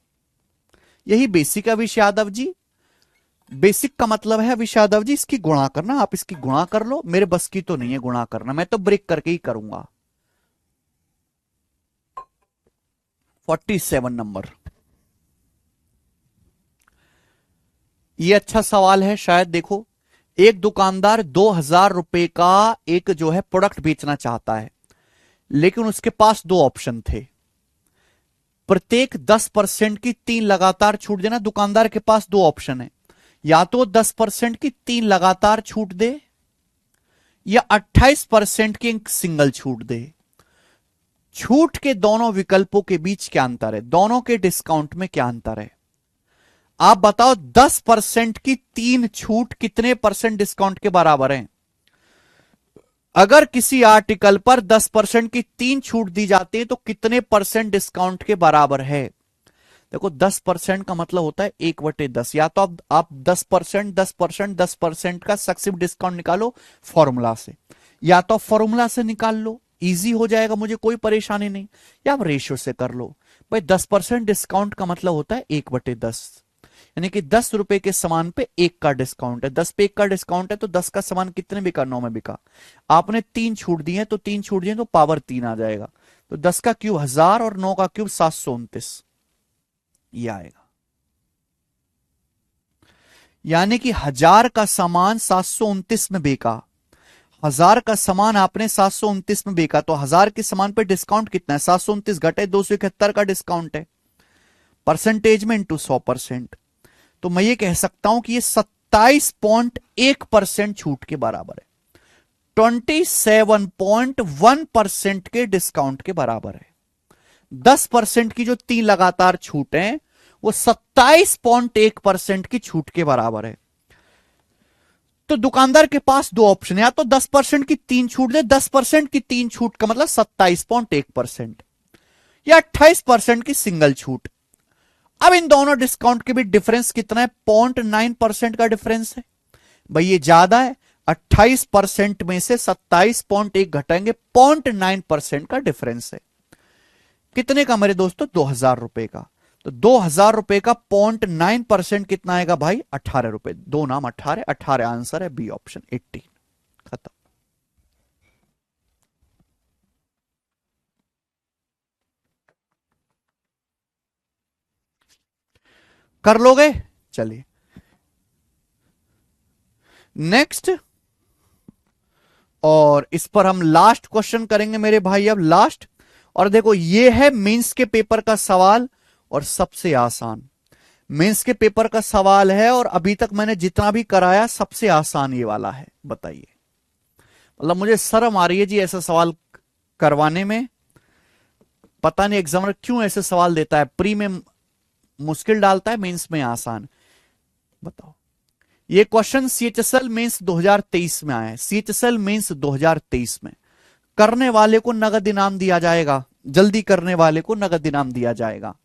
यही बेसिक है अविश यादव जी, बेसिक का मतलब है अविश यादव जी इसकी गुणा करना, आप इसकी गुणा कर लो, मेरे बस की तो नहीं है गुणा करना, मैं तो ब्रेक करके ही करूंगा। 47 नंबर, ये अच्छा सवाल है शायद। देखो, एक दुकानदार 2000 रुपए का एक जो है प्रोडक्ट बेचना चाहता है, लेकिन उसके पास दो ऑप्शन थे, प्रत्येक 10% की 3 लगातार छूट देना। दुकानदार के पास दो ऑप्शन है, या तो 10% की 3 लगातार छूट दे, या 28% की सिंगल छूट दे। छूट के दोनों विकल्पों के बीच क्या अंतर है, दोनों के डिस्काउंट में क्या अंतर है, आप बताओ। 10% की 3 छूट कितने परसेंट डिस्काउंट के बराबर है? अगर किसी आर्टिकल पर 10% की 3 छूट दी जाती है तो कितने परसेंट डिस्काउंट के बराबर है? देखो 10% का मतलब होता है 1/10, या तो आप 10%, 10%, 10% का सक्सेसिव डिस्काउंट निकालो फॉर्मूला से, या तो फॉर्मूला से निकाल लो, इजी हो जाएगा, मुझे कोई परेशानी नहीं, या आप रेशियो से कर लो। भाई 10% डिस्काउंट का मतलब होता है 1/10, यानी कि 10 रुपए के सामान पे 1 का डिस्काउंट है, 10 पे 1 का डिस्काउंट है, तो 10 का सामान कितने बिका, 9 में बिका। आपने 3 छूट दी है, तो 3 छूट दिए तो पावर 3 आ जाएगा, तो 10 का क्यूब 1000 और 9 का क्यूब 729, ये आएगा। यानी कि 1000 का सामान 729 में बेका, 1000 का सामान आपने 729 में बेका, तो 1000 के सामान पे डिस्काउंट कितना है, 729 घटे 271 का डिस्काउंट है, परसेंटेज में इंटू 100%। तो मैं ये कह सकता हूं कि ये 27.1% छूट के बराबर है। 27.1% के डिस्काउंट के बराबर है। 10% की जो 3 लगातार छूट है वो 27.1% की छूट के बराबर है। तो दुकानदार के पास दो ऑप्शन है, या तो 10% की 3 छूट दे, 10% की 3 छूट का मतलब 27.1%, या 28% की सिंगल छूट। अब इन दोनों डिस्काउंट के बीच डिफरेंस कितना है? 0.9% का डिफरेंस है। भाई ये ज्यादा है, 28% में से 27.1 घटाएंगे, 0.9% का डिफरेंस है। कितने का मेरे दोस्तों? 2,000 रुपए का। तो 2,000 रुपए का 0.9% कितना आएगा भाई? 18 रुपए। दो नाम 18, 18 आंसर है, बी ऑप्शन 18। खत्म। कर लोगे? चलिए नेक्स्ट, और इस पर हम लास्ट क्वेश्चन करेंगे मेरे भाई, अब लास्ट। और देखो ये है मेंस के पेपर का सवाल और सबसे आसान। मेंस के पेपर का सवाल है और अभी तक मैंने जितना भी कराया सबसे आसान ये वाला है। बताइए, मतलब मुझे शर्म आ रही है जी ऐसा सवाल करवाने में। पता नहीं एग्जामिनर क्यों ऐसे सवाल देता है, प्री में मुश्किल डालता है, मेंस में आसान। बताओ, ये क्वेश्चन सीएचएसएल मेंस 2023 में आया है। सीएचएसएल मेंस 2023 में करने वाले को नगद इनाम दिया जाएगा, जल्दी करने वाले को नगद इनाम दिया जाएगा।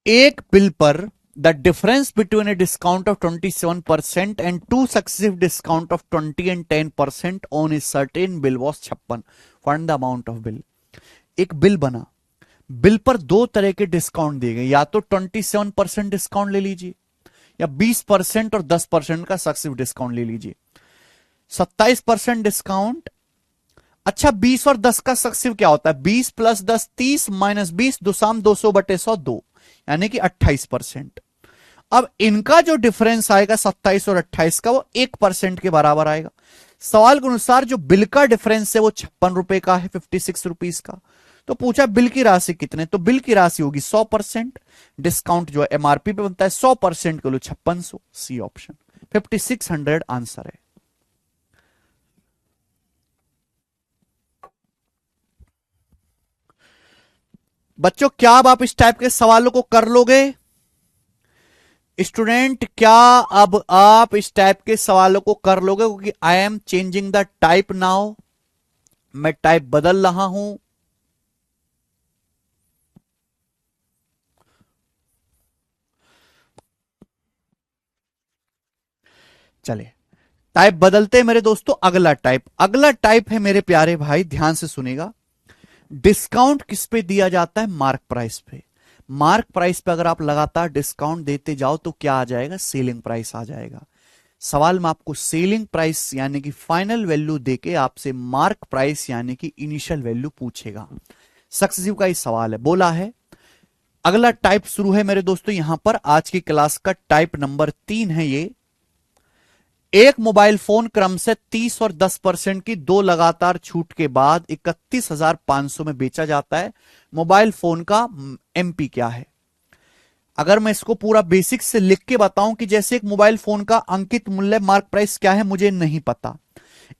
एक बिल पर the difference between a discount of 27% and to successive discount of 20 and 10% on a certain bill was 56। Find the amount of bill. एक बिल बना, बिल पर दो तरह के डिस्काउंट दिए गए, या तो 27% डिस्काउंट ले लीजिए, या 20% और 10% का सक्सेसिव डिस्काउंट ले लीजिए। 27% डिस्काउंट। अच्छा, 20 और 10 का सक्सेसिव क्या होता है? 20 प्लस 10 30, माइनस 20 दुसाम 200/100 2, यानी कि 28%। अब इनका जो डिफरेंस आएगा 27 और 28 का, वो 1% के बराबर आएगा। सवाल के अनुसार जो बिल का डिफरेंस है वो 56 रुपए का है, 56 रुपीज का। तो पूछा बिल की राशि कितने, तो बिल की राशि होगी 100%। डिस्काउंट जो है एमआरपी पे बनता है 100% के लिए 5600। C option. 5600 आंसर है। बच्चों क्या अब आप इस टाइप के सवालों को कर लोगे? स्टूडेंट क्या अब आप इस टाइप के सवालों को कर लोगे? क्योंकि I am changing the type now, मैं टाइप बदल रहा हूं। चले टाइप बदलते हैं मेरे दोस्तों। अगला टाइप है मेरे प्यारे भाई, ध्यान से सुनेगा। डिस्काउंट किस पे दिया जाता है? मार्क प्राइस पे। मार्क प्राइस पे अगर आप लगातार डिस्काउंट देते जाओ तो क्या आ जाएगा? सेलिंग प्राइस आ जाएगा। सवाल में आपको सेलिंग प्राइस यानी कि फाइनल वैल्यू देके आपसे मार्क प्राइस यानी कि इनिशियल वैल्यू पूछेगा। सक्सेसिव का ही सवाल है, बोला है। अगला टाइप शुरू है मेरे दोस्तों यहां पर। आज की क्लास का टाइप नंबर 3 है ये। एक मोबाइल फोन क्रम से 30 और 10% की दो लगातार छूट के बाद 31,500 में बेचा जाता है। मोबाइल फोन का एमपी क्या है? अगर मैं इसको पूरा बेसिक से लिख के बताऊं कि जैसे एक मोबाइल फोन का अंकित मूल्य मार्क प्राइस क्या है, मुझे नहीं पता।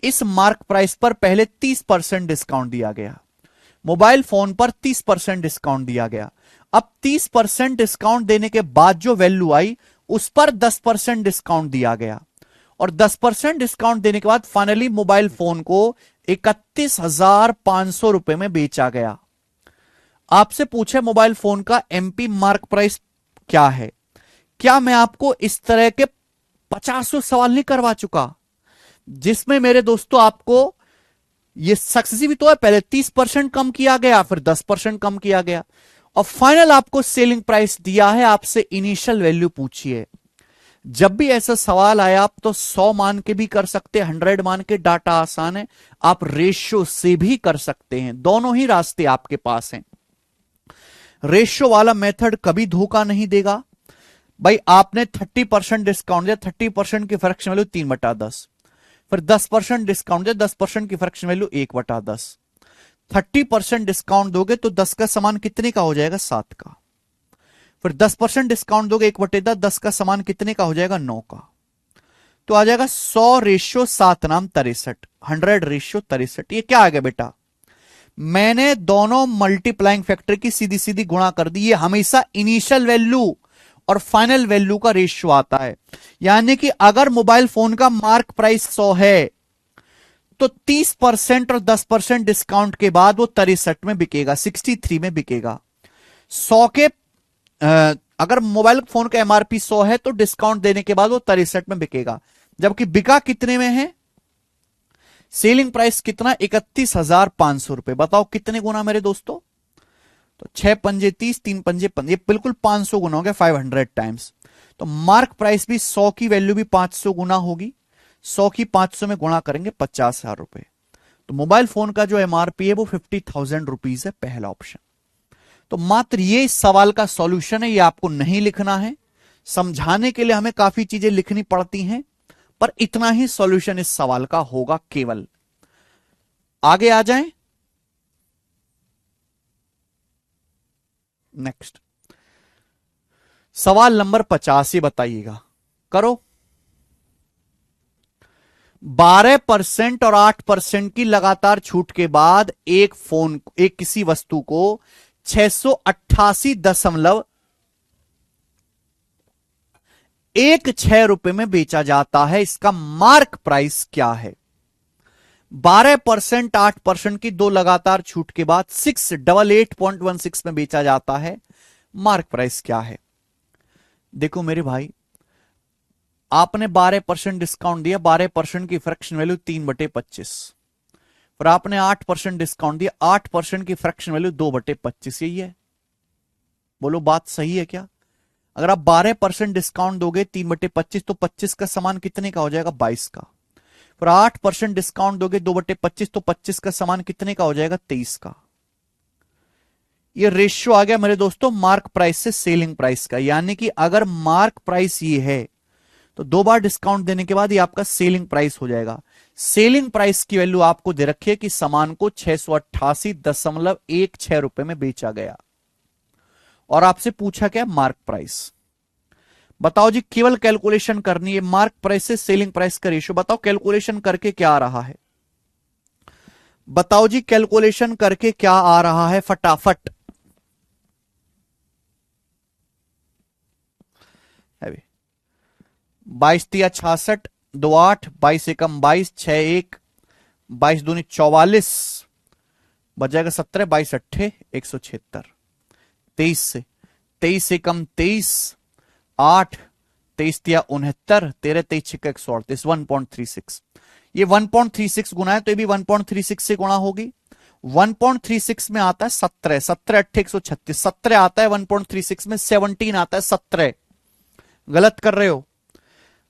इस मार्क प्राइस पर पहले 30% डिस्काउंट दिया गया। मोबाइल फोन पर 30% डिस्काउंट दिया गया। अब 30% डिस्काउंट देने के बाद जो वैल्यू आई उस पर 10% डिस्काउंट दिया गया और 10% डिस्काउंट देने के बाद फाइनली मोबाइल फोन को 31,500 रुपए में बेचा गया। आपसे पूछे मोबाइल फोन का एमपी मार्क प्राइस क्या है? क्या मैं आपको इस तरह के 50 सवाल नहीं करवा चुका जिसमें मेरे दोस्तों आपको ये सक्सेसिव तो है, पहले 30% कम किया गया, फिर 10% कम किया गया और फाइनल आपको सेलिंग प्राइस दिया है। आपसे इनिशियल वैल्यू पूछिए। जब भी ऐसा सवाल आया आप तो 100 मान के भी कर सकते हैं, 100 मान के, डाटा आसान है। आप रेशियो से भी कर सकते हैं, दोनों ही रास्ते आपके पास हैं। रेशियो वाला मेथड कभी धोखा नहीं देगा। भाई आपने 30% डिस्काउंट दिया, 30% की फ्रैक्शन वैल्यू 3/10, फिर 10% डिस्काउंट दिया, 10% की फ्रैक्शन वैल्यू 1/10। 30% डिस्काउंट दोगे तो 10 का समान कितने का हो जाएगा? 7 का। फिर 10% डिस्काउंट दोगे 1/10, 10 का समान कितने का हो जाएगा? 9 का। तो आ जाएगा 100/7 नाम 63, 100/63। ये क्या आ गया बेटा? मैंने दोनों मल्टीप्लाइंग फैक्टर की सीधी सीधी गुणा कर दी। ये हमेशा इनिशियल वैल्यू और फाइनल वैल्यू का रेशियो आता है। यानी कि अगर मोबाइल फोन का मार्क प्राइस 100 है तो 30% और 10% डिस्काउंट के बाद वो 63 में बिकेगा, 63 में बिकेगा। 100 के अगर मोबाइल फोन का एमआरपी 100 है तो डिस्काउंट देने के बाद वो 63 में बिकेगा, जबकि बिका कितने में है? सेलिंग प्राइस कितना? 31,500 रुपए। बताओ कितने गुना मेरे दोस्तों? तो 6 पंजे 30, 3 पंजे 15, ये बिल्कुल 500 गुना हो गया, 500 टाइम्स। तो मार्क प्राइस भी 100 की वैल्यू भी 500 गुना होगी। 100 की 500 में गुणा करेंगे 50,000 रुपए। तो मोबाइल फोन का जो एमआरपी है वो 50,000 रुपीज है, पहला ऑप्शन। तो मात्र ये इस सवाल का सॉल्यूशन है, ये आपको नहीं लिखना है। समझाने के लिए हमें काफी चीजें लिखनी पड़ती हैं, पर इतना ही सॉल्यूशन इस सवाल का होगा केवल। आगे आ जाएं। नेक्स्ट सवाल नंबर 50, ये बताइएगा, करो। 12% और 8% की लगातार छूट के बाद एक किसी वस्तु को 688.16 रुपए में बेचा जाता है। इसका मार्क प्राइस क्या है? 12%, 8% की दो लगातार छूट के बाद 688.16 में बेचा जाता है। मार्क प्राइस क्या है? देखो मेरे भाई, आपने 12% डिस्काउंट दिया, 12% की फ्रैक्शन वैल्यू 3/25, फिर आपने 8% डिस्काउंट दिया, 8% की फ्रैक्शन वैल्यू 2/25। यही है, बोलो बात सही है क्या? अगर आप 12% डिस्काउंट दोगे 3/25 तो 25 का समान कितने का हो जाएगा? 22 का। फिर 8% डिस्काउंट दोगे 2/25 तो 25 का समान कितने का हो जाएगा? 23 का। ये रेशियो आ गया मेरे दोस्तों मार्क प्राइस से सेलिंग प्राइस का। यानी कि अगर मार्क प्राइस ये है तो 2 बार डिस्काउंट देने के बाद ये आपका सेलिंग प्राइस हो जाएगा। सेलिंग प्राइस की वैल्यू आपको दे रखी है कि सामान को 688.16 रुपए में बेचा गया और आपसे पूछा क्या? Mark price. बताओ जी, केवल कैलकुलेशन करनी है, मार्क प्राइस से सेलिंग प्राइस का रेशियो। बताओ कैलकुलेशन करके क्या आ रहा है, बताओ जी कैलकुलेशन करके क्या आ रहा है फटाफट। है भी 22 तिया 66, 2 8, 22 एकम 22, 6 1, 22 दूनी 44, बचेगा 17, 22 अट्ठे 176, 23 से, 23 एकम 23, 8, 23 तिया 69, 13 23 6 138, 1.36। ये 1.36 गुना है तो ये भी 1.36 से गुणा होगी। 1.36 में आता है 17, 17 अट्ठे 136, 17 आता है 1.36 में, 17 आता है 17। गलत कर रहे हो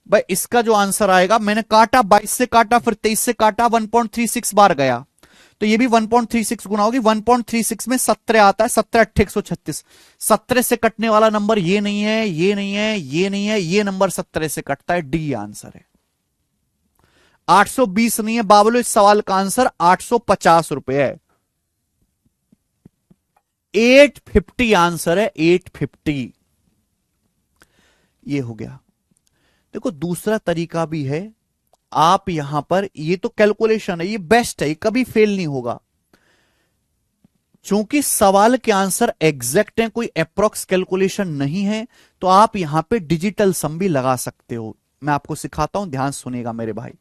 भाई। इसका जो आंसर आएगा, मैंने काटा 22 से काटा फिर 23 से काटा, 1.36 बार गया, तो ये भी 1.36 गुना होगी। 1.36 में 17 आता है, 17 अट्ठे 136, 17 से कटने वाला नंबर ये नहीं है, ये नहीं है, ये नहीं है, ये नंबर 17 से कटता है, डी आंसर है। 820 नहीं है बाबलो, इस सवाल का आंसर 850 रुपए है। 850 आंसर है, 850। ये हो गया। देखो दूसरा तरीका भी है, आप यहां पर, ये तो कैलकुलेशन है, ये बेस्ट है, ये कभी फेल नहीं होगा। चूंकि सवाल के आंसर एग्जैक्ट हैं, कोई अप्रोक्स कैलकुलेशन नहीं है, तो आप यहां पे डिजिटल सम भी लगा सकते हो। मैं आपको सिखाता हूं, ध्यान सुनिएगा मेरे भाई।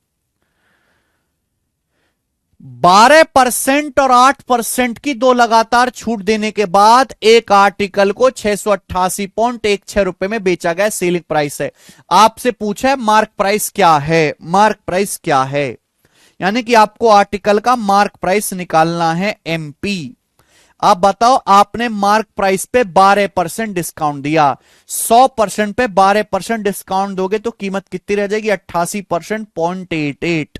12% और 8% की दो लगातार छूट देने के बाद एक आर्टिकल को 688.16 रुपए में बेचा गया, सेलिंग प्राइस है। आपसे पूछा है मार्क प्राइस क्या है, मार्क प्राइस क्या है, यानी कि आपको आर्टिकल का मार्क प्राइस निकालना है, एमपी। आप बताओ, आपने मार्क प्राइस पे 12% डिस्काउंट दिया, 100% पे 12% डिस्काउंट दोगे तो कीमत कितनी रह जाएगी, 88%, 0.88।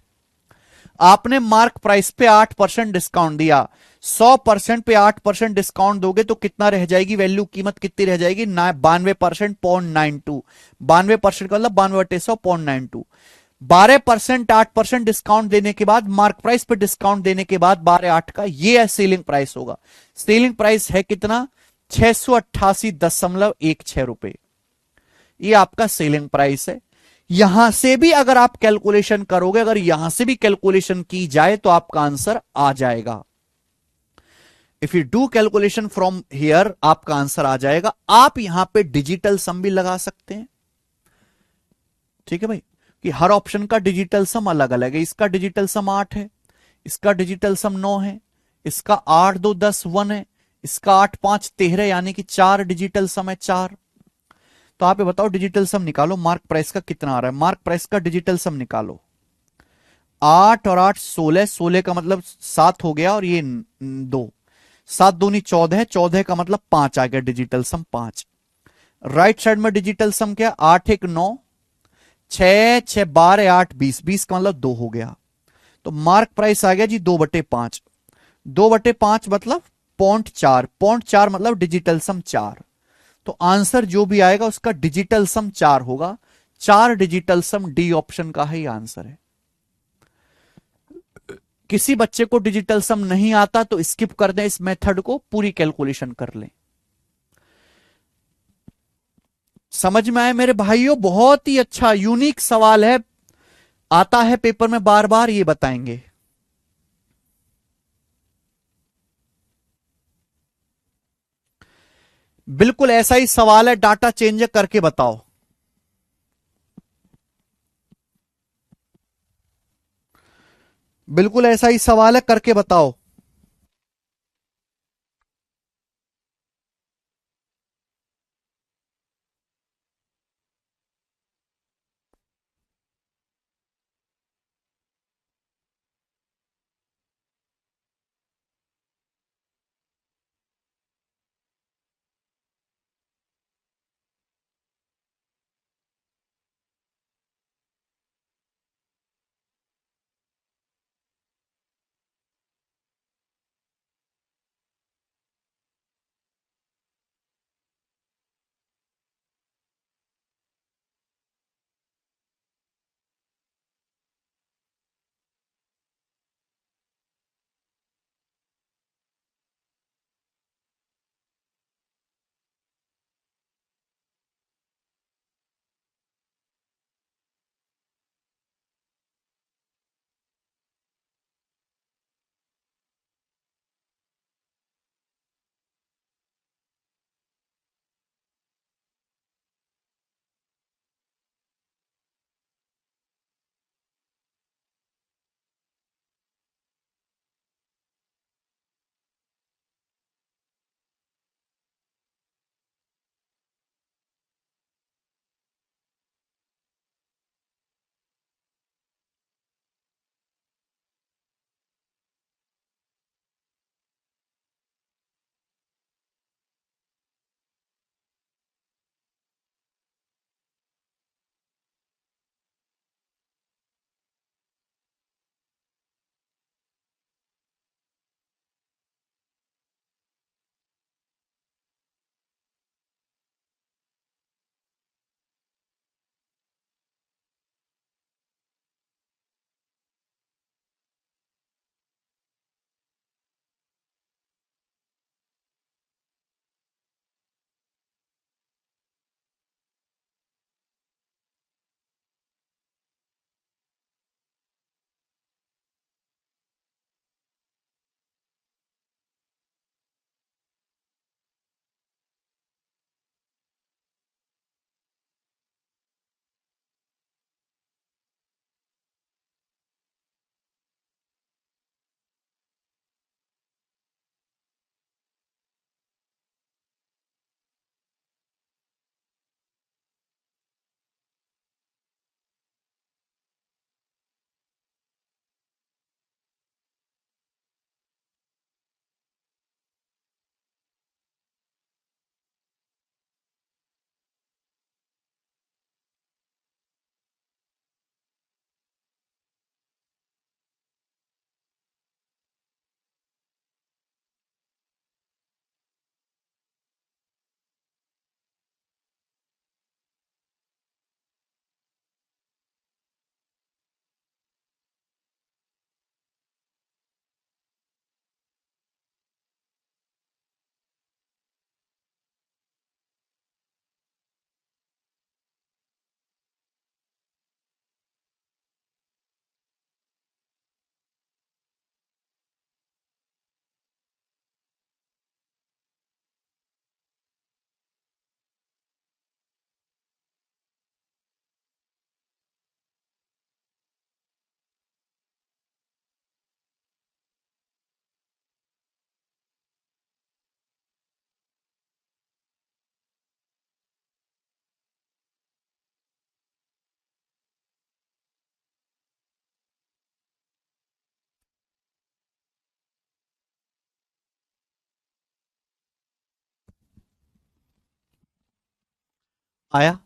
आपने मार्क प्राइस पे 8% डिस्काउंट दिया, 100% पे 8% डिस्काउंट दोगे तो कितना रह जाएगी वैल्यू, कीमत कितनी रह जाएगी, 92%, 0.92। 92% का मतलब 92/100, 0.92। 12% 8% डिस्काउंट देने के बाद, मार्क प्राइस पे डिस्काउंट देने के बाद 12/8 का ये है सेलिंग प्राइस होगा। सेलिंग प्राइस है कितना, 688.16 रुपए। ये आपका सेलिंग प्राइस है। यहां से भी अगर आप कैलकुलेशन करोगे, अगर यहां से भी कैलकुलेशन की जाए तो आपका आंसर आ जाएगा। If you do calculation from here, आपका आंसर आ जाएगा। आप यहां पे डिजिटल सम भी लगा सकते हैं, ठीक है भाई, कि हर ऑप्शन का डिजिटल सम अलग अलग है। इसका डिजिटल सम 8 है, इसका डिजिटल सम 9 है, इसका 8 2 10 1 है, इसका 8 5 13, यानी कि 4 डिजिटल सम है, 4। तो आप ये बताओ डिजिटल सम निकालो, मार्क प्राइस का कितना आ रहा है, मार्क प्राइस का डिजिटल सम निकालो। 8 और 8 16, 16 का मतलब 7 हो गया, और ये 2, 7 दूनी 14, 14 का मतलब 5 आ गया, डिजिटल सम 5। राइट साइड में डिजिटल सम क्या, 8 1 9, 6 6 12 8 20, 20 का मतलब 2 हो गया। तो मार्क प्राइस आ गया जी 2/5। 2/5 मतलब 0.4, 0.4 मतलब डिजिटल सम 4। तो आंसर जो भी आएगा उसका डिजिटल सम 4 होगा। 4 डिजिटल सम, डी ऑप्शन का ही आंसर है। किसी बच्चे को डिजिटल सम नहीं आता तो स्किप कर दें इस मेथड को, पूरी कैलकुलेशन कर लें। समझ में आए मेरे भाइयों, बहुत ही अच्छा यूनिक सवाल है, आता है पेपर में बार बार, ये बताएंगे। बिल्कुल ऐसा ही सवाल है, डाटा चेंज करके बताओ। बिल्कुल ऐसा ही सवाल है, करके बताओ। आया?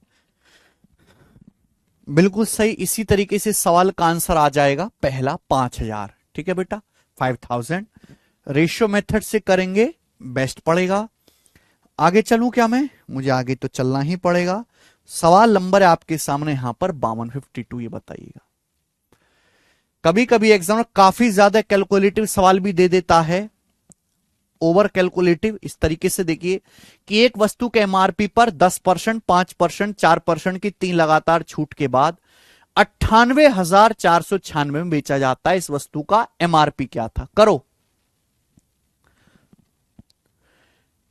बिल्कुल सही। इसी तरीके से सवाल का आंसर आ जाएगा पहला 5,000। ठीक है बेटा, 5,000 रेशियो मेथड से करेंगे, बेस्ट पड़ेगा। आगे चलूं क्या मैं? मुझे आगे तो चलना ही पड़ेगा। सवाल नंबर है आपके सामने यहां पर 5252, ये बताइएगा। कभी कभी एग्जाम में काफी ज्यादा कैलकुलेटिव सवाल भी दे देता है, ओवर कैलकुलेटिव। इस तरीके से देखिए कि एक वस्तु के एमआरपी पर 10%, 5%, 4% की 3 लगातार छूट के बाद 98,496 में बेचा जाता है। इस वस्तु का एमआरपी क्या था? करो।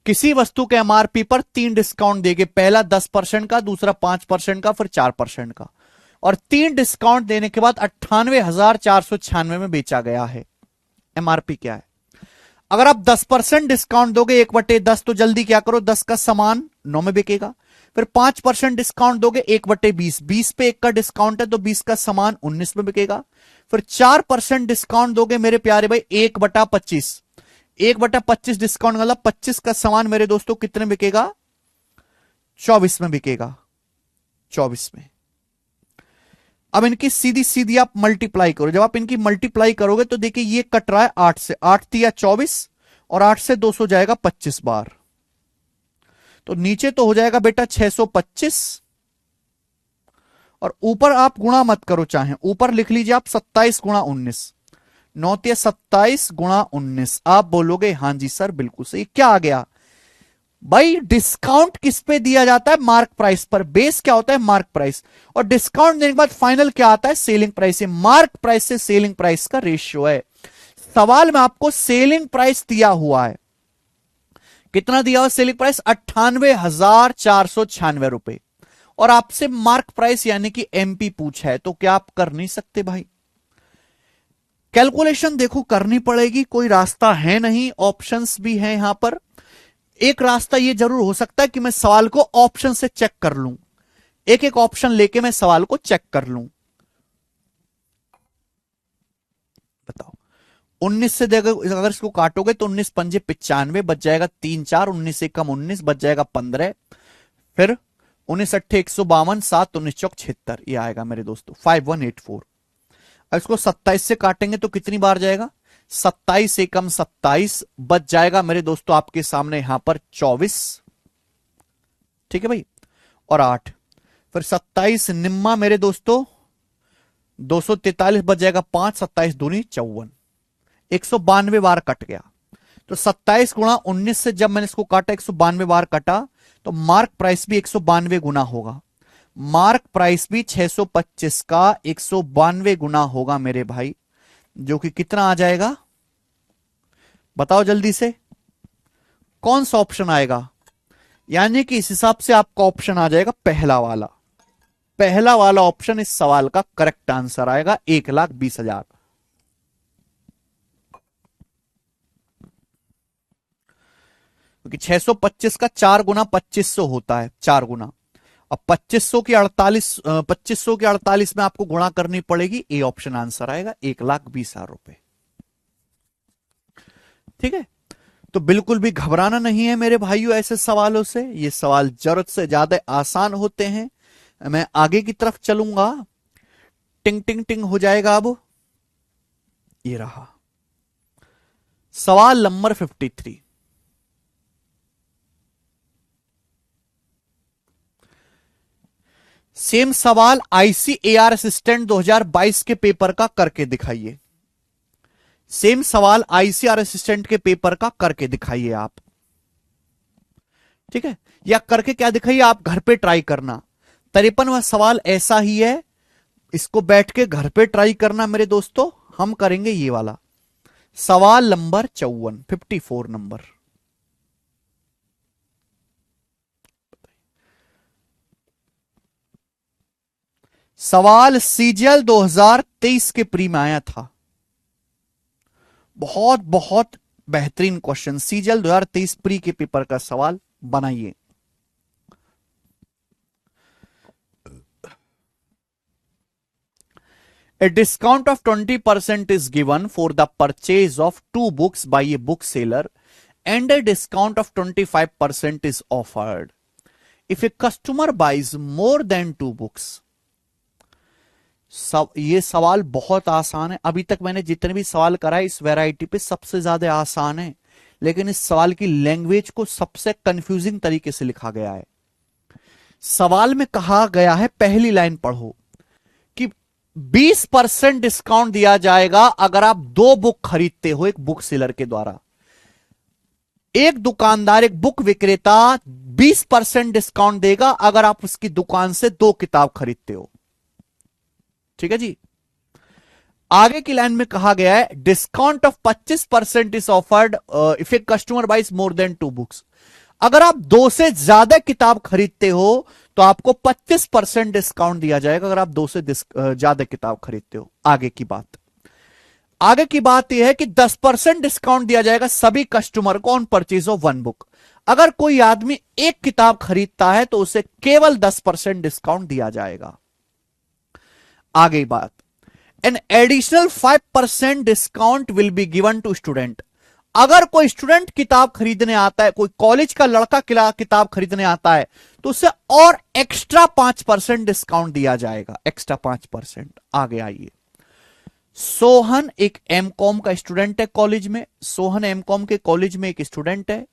किसी वस्तु के एमआरपी पर 3 डिस्काउंट देंगे, पहला 10% का, दूसरा 5% का, फिर 4% का, और 3 डिस्काउंट देने के बाद 98,496 में बेचा गया है। एमआरपी क्या है? अगर आप 10% डिस्काउंट दोगे 1/10, तो जल्दी क्या करो, 10 का सामान 9 में बिकेगा। फिर 5% डिस्काउंट दोगे 1/20, 20 पे 1 का डिस्काउंट है तो 20 का सामान 19 में बिकेगा। फिर 4% डिस्काउंट दोगे मेरे प्यारे भाई 1/25, 1/25 डिस्काउंट मतलब 25 का सामान मेरे दोस्तों कितने बिकेगा? 24 में बिकेगा, 24 में। अब इनकी सीधी सीधी आप मल्टीप्लाई करो। जब आप इनकी मल्टीप्लाई करोगे तो देखिए ये कट रहा है 8 से, 8 दिया 24 और 8 से 200 जाएगा 25 बार, तो नीचे तो हो जाएगा बेटा 625, और ऊपर आप गुणा मत करो, चाहे ऊपर लिख लीजिए आप 27 गुणा 19, 9 27 गुणा 19। आप बोलोगे हां जी सर बिल्कुल सही। क्या आ गया भाई? डिस्काउंट किस पे दिया जाता है? मार्क प्राइस पर। बेस क्या होता है? Mark price. और डिस्काउंट देने के बाद फाइनल क्या आता है? Selling price. मार्क प्राइस से सेलिंग प्राइस का रेशियो है। सवाल में आपको सेलिंग प्राइस दिया हुआ है, कितना दिया हुआ सेलिंग प्राइस? 98,496 रुपए, और आपसे मार्क प्राइस यानी कि एमपी पूछा है, तो क्या आप कर नहीं सकते भाई? कैलकुलेशन देखो करनी पड़ेगी, कोई रास्ता है नहीं, ऑप्शंस भी हैं यहां पर। एक रास्ता ये जरूर हो सकता है कि मैं सवाल को ऑप्शन से चेक कर लूं, एक एक ऑप्शन लेके मैं सवाल को चेक कर लूं। बताओ, 19 से अगर इसको काटोगे तो 19 पंजे 95 बच जाएगा, 3 4, 19 से कम 19 बच जाएगा 15, फिर 19 अट्ठे 152, 7 19 चौक 76, ये आएगा मेरे दोस्तों 5184। अब इसको 27 से काटेंगे तो कितनी बार जाएगा? 27 से कम 27 बच जाएगा मेरे दोस्तों आपके सामने यहां पर 24। ठीक है भाई, और 8, फिर 27 निम्मा मेरे दोस्तों 243 बच जाएगा 5, 27 दूनी 54, 192 बार कट गया। तो 27 गुणा 19 से जब मैंने इसको काटा 192 बार कटा, तो मार्क प्राइस भी 192 गुना होगा। मार्क प्राइस भी 625 का 192 गुना होगा मेरे भाई, जो कि कितना आ जाएगा? बताओ जल्दी से, कौन सा ऑप्शन आएगा? यानी कि इस हिसाब से आपका ऑप्शन आ जाएगा पहला वाला। पहला वाला ऑप्शन इस सवाल का करेक्ट आंसर आएगा, 1,20,000। क्योंकि 625 का 4 गुना 2500 होता है, 4 गुना। अब 2500 की 48 में आपको गुणा करनी पड़ेगी, ए ऑप्शन आंसर आएगा 1,20,000 रुपए। ठीक है, तो बिल्कुल भी घबराना नहीं है मेरे भाइयों ऐसे सवालों से। ये सवाल जरूरत से ज्यादा आसान होते हैं। मैं आगे की तरफ चलूंगा, टिंग टिंग टिंग हो जाएगा। अब ये रहा सवाल नंबर 53। सेम सवाल आईसीएआर असिस्टेंट 2022 के पेपर का करके दिखाइए। सेम सवाल आईसीआर असिस्टेंट के पेपर का करके दिखाइए आप। ठीक है, या करके क्या दिखाइए, आप घर पे ट्राई करना। 53वां सवाल ऐसा ही है, इसको बैठ के घर पे ट्राई करना मेरे दोस्तों। हम करेंगे ये वाला सवाल नंबर 54, 54 नंबर। सवाल सीजीएल 2023 के प्री में आया था। बहुत बहुत बेहतरीन क्वेश्चन, सीजीएल 2023 प्री के पेपर का सवाल बनाइए। A discount of 20% is given for the purchase of 2 books by a bookseller and a discount of 25% is offered. If a customer buys more than 2 books. ये सवाल बहुत आसान है। अभी तक मैंने जितने भी सवाल कराए इस वैरायटी पे सबसे ज्यादा आसान है, लेकिन इस सवाल की लैंग्वेज को सबसे कंफ्यूजिंग तरीके से लिखा गया है। सवाल में कहा गया है, पहली लाइन पढ़ो कि 20% डिस्काउंट दिया जाएगा अगर आप 2 बुक खरीदते हो एक बुक सेलर के द्वारा। एक दुकानदार, एक बुक विक्रेता 20% डिस्काउंट देगा अगर आप उसकी दुकान से 2 किताब खरीदते हो। ठीक है जी। आगे की लाइन में कहा गया है discount of 25% is offered if a customer buys more than 2 books. अगर आप 2 से ज्यादा किताब खरीदते हो तो आपको 25% डिस्काउंट दिया जाएगा अगर आप 2 से ज्यादा किताब खरीदते हो। आगे की बात यह है कि 10% डिस्काउंट दिया जाएगा सभी कस्टमर को ऑन परचेज ऑफ 1 बुक। अगर कोई आदमी 1 किताब खरीदता है तो उसे केवल 10% डिस्काउंट दिया जाएगा। आगे बात, an additional 5% discount will be given to student. अगर कोई स्टूडेंट किताब खरीदने आता है, कोई कॉलेज का लड़का किताब खरीदने आता है, तो उसे और एक्स्ट्रा 5% डिस्काउंट दिया जाएगा, एक्स्ट्रा 5%। आगे आइए, सोहन एक एमकॉम का स्टूडेंट है कॉलेज में। सोहन एमकॉम के कॉलेज में एक स्टूडेंट है।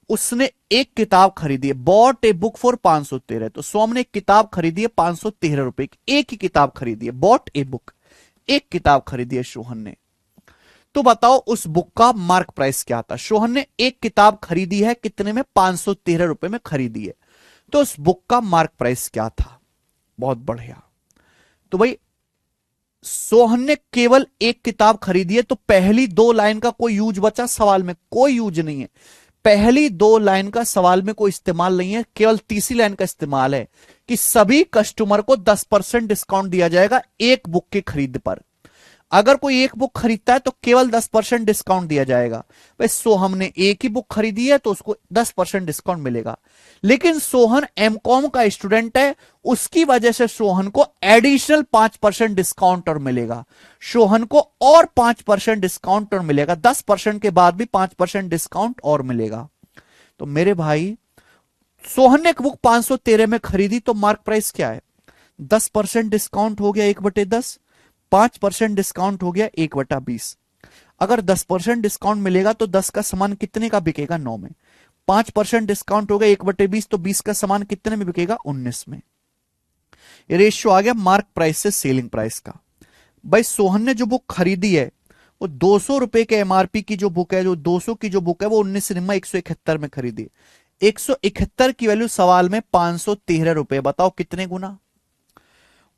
उसने 1 किताब खरीदी है, बॉट ए बुक फॉर 513। तो सोहन ने एक किताब खरीदी है 513 रुपए की, एक ही किताब खरीदी है, बॉट ए बुक, 1 किताब खरीदी है सोहन ने। तो बताओ उस बुक का मार्क प्राइस क्या था। सोहन ने 1 किताब खरीदी है, कितने में? 513 रुपए में खरीदी है। तो उस बुक का मार्क प्राइस क्या था? बहुत बढ़िया। तो भाई सोहन ने केवल 1 किताब खरीदी है, तो पहली 2 लाइन का कोई यूज बचा सवाल में? कोई यूज नहीं है। पहली 2 लाइन का सवाल में कोई इस्तेमाल नहीं है, केवल तीसरी लाइन का इस्तेमाल है कि सभी कस्टमर को 10% डिस्काउंट दिया जाएगा 1 बुक के खरीद पर। अगर कोई 1 बुक खरीदता है तो केवल 10% डिस्काउंट दिया जाएगा। भाई सोहम ने एक ही बुक खरीदी है तो उसको 10% डिस्काउंट मिलेगा। लेकिन सोहन एमकॉम का स्टूडेंट है, उसकी वजह से सोहन को एडिशनल 5% डिस्काउंट और मिलेगा। सोहन को और 5% डिस्काउंट और मिलेगा, 10% के बाद भी 5% डिस्काउंट और मिलेगा। तो मेरे भाई सोहन ने एक बुक 513 में खरीदी, तो मार्क प्राइस क्या है? 10% डिस्काउंट हो गया 1/10, 5% डिस्काउंट हो गया 1/20। अगर 10% डिस्काउंट मिलेगा तो 10 का सामान कितने का बिकेगा? 9 में। 5% डिस्काउंट हो गया 1/20, तो 20 का सामान कितने में बिकेगा? 19 में। ये रेशियो आ गया मार्क प्राइस से सेलिंग प्राइस का। भाई सोहन ने जो बुक खरीदी है वो 200 रुपए के एमआरपी की जो बुक है, जो 200 की जो बुक है वो 19 में खरीदी। 171 की वैल्यू सवाल में 513 रुपए, बताओ कितने गुना?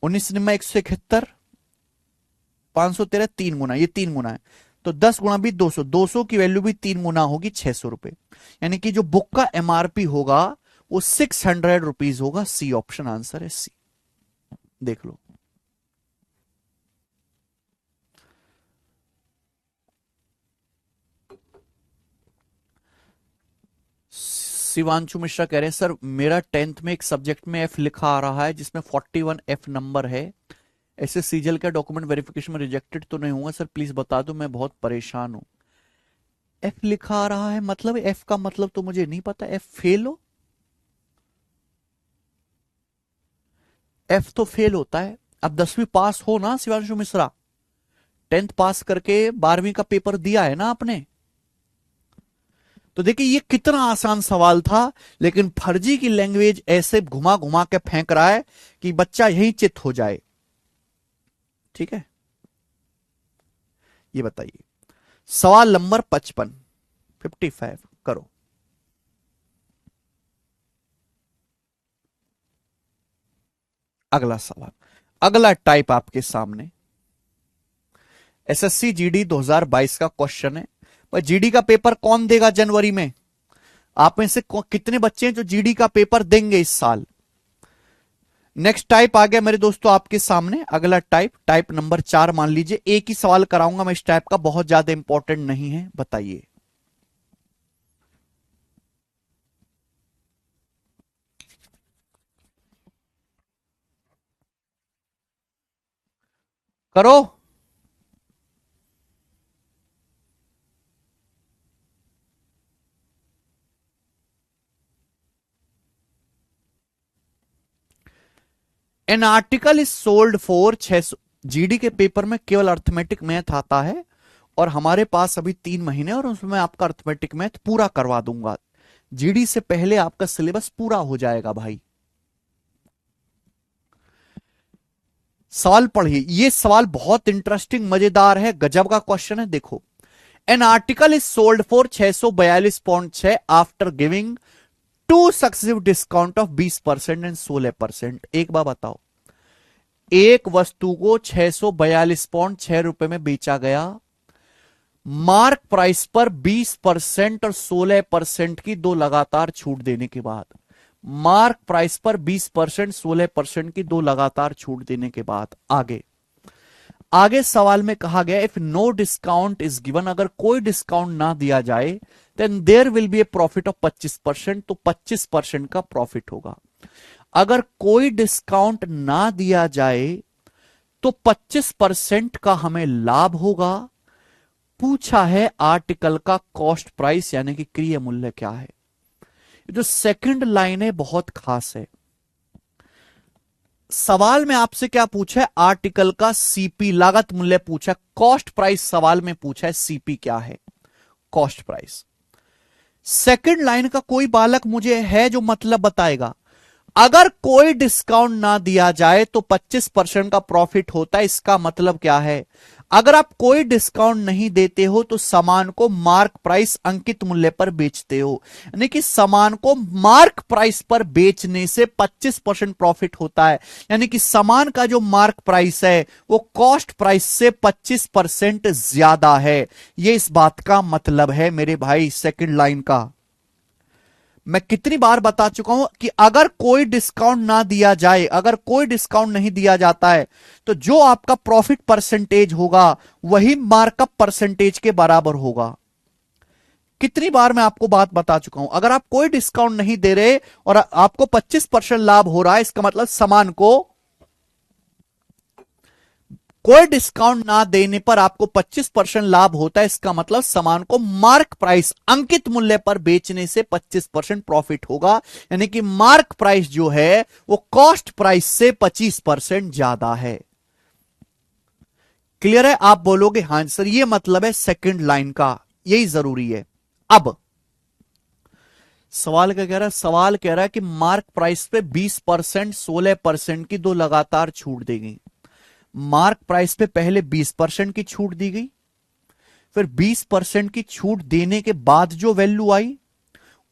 171, 513, 3 गुना, ये 3 गुना है। तो 10 गुना भी 200, 200 की वैल्यू भी 3 गुना होगी, 600 रुपए। यानी कि जो बुक का एमआरपी होगा वो 600 रुपीज होगा। सी ऑप्शन आंसर है, सी। देख लो। शिवांशु मिश्रा कह रहे हैं सर मेरा 10th में एक सब्जेक्ट में एफ लिखा आ रहा है जिसमें 41 एफ नंबर है, ऐसे सीजल का डॉक्यूमेंट वेरिफिकेशन में रिजेक्टेड तो नहीं होगा सर? प्लीज बता दो, मैं बहुत परेशान हूं। एफ लिखा आ रहा है मतलब एफ का मतलब तो मुझे नहीं पता। एफ फेल हो? एफ तो फेल होता है। अब 10वीं पास हो ना शिवांशु मिश्रा, 10th पास करके 12वीं का पेपर दिया है ना आपने। तो देखिए ये कितना आसान सवाल था, लेकिन फर्जी की लैंग्वेज ऐसे घुमा घुमा के फेंक रहा है कि बच्चा यहीं चित हो जाए। ठीक है, ये बताइए सवाल नंबर 55 करो। अगला सवाल, अगला टाइप आपके सामने एसएससी जीडी 2022 का क्वेश्चन है। भाई जीडी का पेपर कौन देगा जनवरी में? आप में से कितने बच्चे हैं जो जीडी का पेपर देंगे इस साल? नेक्स्ट टाइप आ गया मेरे दोस्तों आपके सामने। अगला टाइप, टाइप नंबर 4 मान लीजिए। एक ही सवाल कराऊंगा मैं इस टाइप का, बहुत ज्यादा इंपॉर्टेंट नहीं है। बताइए, करो। An article is sold for 600। GD के पेपर में केवल अर्थमेटिक मैथ आता है और हमारे पास अभी 3 महीने और उसमें आपका अर्थमेटिक मैथ पूरा करवा दूंगा। जीडी से पहले आपका सिलेबस पूरा हो जाएगा भाई। सवाल पढ़िए, ये सवाल बहुत इंटरेस्टिंग मजेदार है, गजब का क्वेश्चन है। देखो, an article is sold for 642.6 after giving to successive discount of 20% and 16%। एक बार बताओ, एक वस्तु को 642.6 रुपए में बेचा गया, मार्क प्राइस पर 20% और 16% की दो लगातार छूट देने के बाद, मार्क प्राइस पर 20% 16% की दो लगातार छूट देने के बाद आगे आगे सवाल में कहा गया if no discount is given, अगर कोई डिस्काउंट ना दिया जाए then there will be a profit of 25%, तो 25% का प्रॉफिट होगा। अगर कोई डिस्काउंट ना दिया जाए तो 25% का हमें लाभ होगा। पूछा है आर्टिकल का कॉस्ट प्राइस यानी कि क्रय मूल्य क्या है। जो सेकंड लाइन है बहुत खास है। सवाल में आपसे क्या पूछा है, आर्टिकल का सीपी लागत मूल्य पूछा, कॉस्ट प्राइस सवाल में पूछा है, सीपी क्या है, कॉस्ट प्राइस। सेकंड लाइन का कोई बालक मुझे है जो मतलब बताएगा। अगर कोई डिस्काउंट ना दिया जाए तो 25% का प्रॉफिट होता है, इसका मतलब क्या है, अगर आप कोई डिस्काउंट नहीं देते हो तो सामान को मार्क प्राइस अंकित मूल्य पर बेचते हो, यानी कि सामान को मार्क प्राइस पर बेचने से 25% प्रॉफिट होता है, यानी कि सामान का जो मार्क प्राइस है वो कॉस्ट प्राइस से 25% ज्यादा है। ये इस बात का मतलब है मेरे भाई सेकंड लाइन का। मैं कितनी बार बता चुका हूं कि अगर कोई डिस्काउंट ना दिया जाए, अगर कोई डिस्काउंट नहीं दिया जाता है तो जो आपका प्रॉफिट परसेंटेज होगा वही मार्कअप परसेंटेज के बराबर होगा। कितनी बार मैं आपको बात बता चुका हूं, अगर आप कोई डिस्काउंट नहीं दे रहे और आपको 25% लाभ हो रहा है, इसका मतलब सामान को कोई डिस्काउंट ना देने पर आपको 25% लाभ होता है, इसका मतलब सामान को मार्क प्राइस अंकित मूल्य पर बेचने से 25% प्रॉफिट होगा, यानी कि मार्क प्राइस जो है वो कॉस्ट प्राइस से 25% ज्यादा है। क्लियर है? आप बोलोगे हां सर, ये मतलब है सेकंड लाइन का, यही जरूरी है। अब सवाल क्या कह रहा है, सवाल कह रहा है कि मार्क प्राइस पे 20% 16% की दो लगातार छूट देगी। मार्क प्राइस पे पहले 20% की छूट दी गई, फिर 20% की छूट देने के बाद जो वैल्यू आई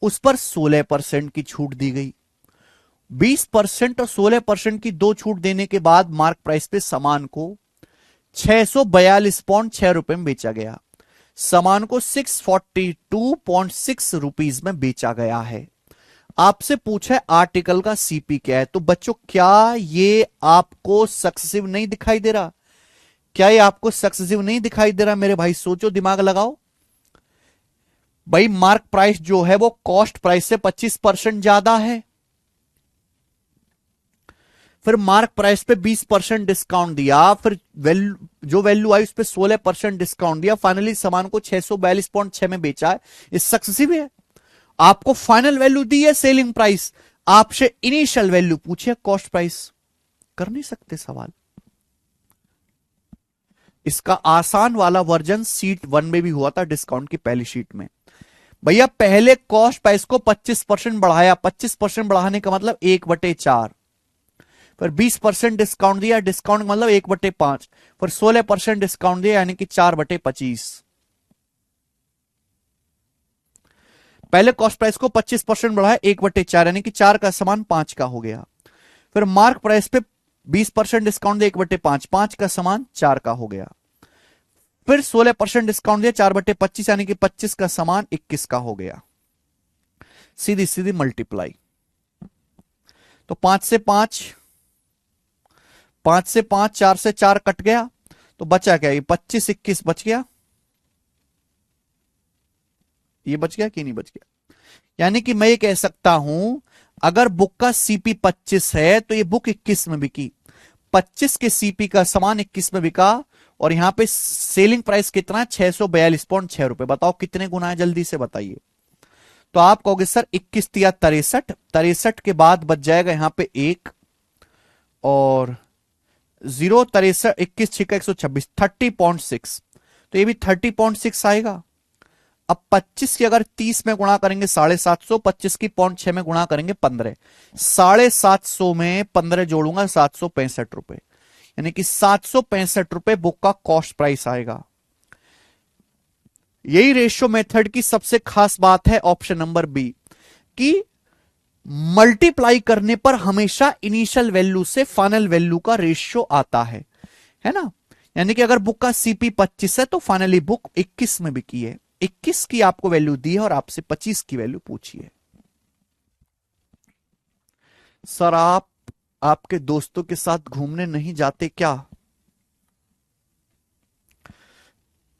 उस पर 16% की छूट दी गई। 20% और 16% की दो छूट देने के बाद मार्क प्राइस पे सामान को 642.6 रुपए में बेचा गया, सामान को 642.6 रुपीज में बेचा गया है। आपसे पूछा है आर्टिकल का सीपी क्या है, तो बच्चों क्या ये आपको सक्सेसिव नहीं दिखाई दे रहा? क्या ये आपको सक्सेसिव नहीं दिखाई दे रहा? मेरे भाई सोचो, दिमाग लगाओ। भाई मार्क प्राइस जो है वो कॉस्ट प्राइस से 25% ज्यादा है, फिर मार्क प्राइस पे 20% डिस्काउंट दिया, फिर जो वैल्यू आई उस पे 16% डिस्काउंट दिया, फाइनली सामान को 642.6 में बेचा है। ये सक्सेसिव है। आपको फाइनल वैल्यू दी है सेलिंग प्राइस, आपसे इनिशियल वैल्यू पूछे कॉस्ट प्राइस, कर नहीं सकते सवाल। इसका आसान वाला वर्जन सीट 1 में भी हुआ था, डिस्काउंट की पहली शीट में। भैया पहले कॉस्ट प्राइस को 25% बढ़ाया, 25% बढ़ाने का मतलब 1/4, फिर 20% डिस्काउंट दिया, डिस्काउंट मतलब 1/5, फिर 16% डिस्काउंट दिया यानी कि 4/25। पहले कॉस्ट प्राइस को 25% बढ़ाया, 1/4 यानी कि 4 का समान 5 का हो गया। फिर मार्क प्राइस पे 20% डिस्काउंट दिया, 1/5, 5 का समान 4 का हो गया। फिर 16% डिस्काउंट दिया, 4/25 यानी कि 25 का समान 21 का हो गया। सीधी सीधी मल्टीप्लाई, तो 5 से 5, 5 से 5, 4 से 4 कट गया, तो बचा क्या, ये 25 21 बच गया, ये बच गया कि नहीं बच गया। यानी कि मैं ये कह सकता हूं अगर बुक का सीपी 25 है तो ये बुक 21 में बिकी, 25 के सीपी का सामान 21 में बिका, और यहां पे सेलिंग प्राइस कितना है, 642.6 रुपए। बताओ कितने गुना है, जल्दी से बताइए। तो आप कहोगे सर 21 या 63, 63 के बाद बच जाएगा यहां पे 1 और 0 63 21 छिका 126 30.6, तो ये भी 30.6 आएगा। अब 25 की अगर 30 में गुणा करेंगे 750, 25 की 0.6 में गुणा करेंगे 15, 750 में 15 जोड़ूंगा 765 रुपए, यानी कि 765 रुपए बुक का कॉस्ट प्राइस आएगा। यही रेशियो मेथड की सबसे खास बात है ऑप्शन नंबर बी कि मल्टीप्लाई करने पर हमेशा इनिशियल वैल्यू से फाइनल वैल्यू का रेशियो आता है ना। यानी कि अगर बुक का सीपी 25 है तो फाइनली बुक 21 में बिकी है, 21 की आपको वैल्यू दी है और आपसे 25 की वैल्यू पूछी है। सर आप आपके दोस्तों के साथ घूमने नहीं जाते क्या?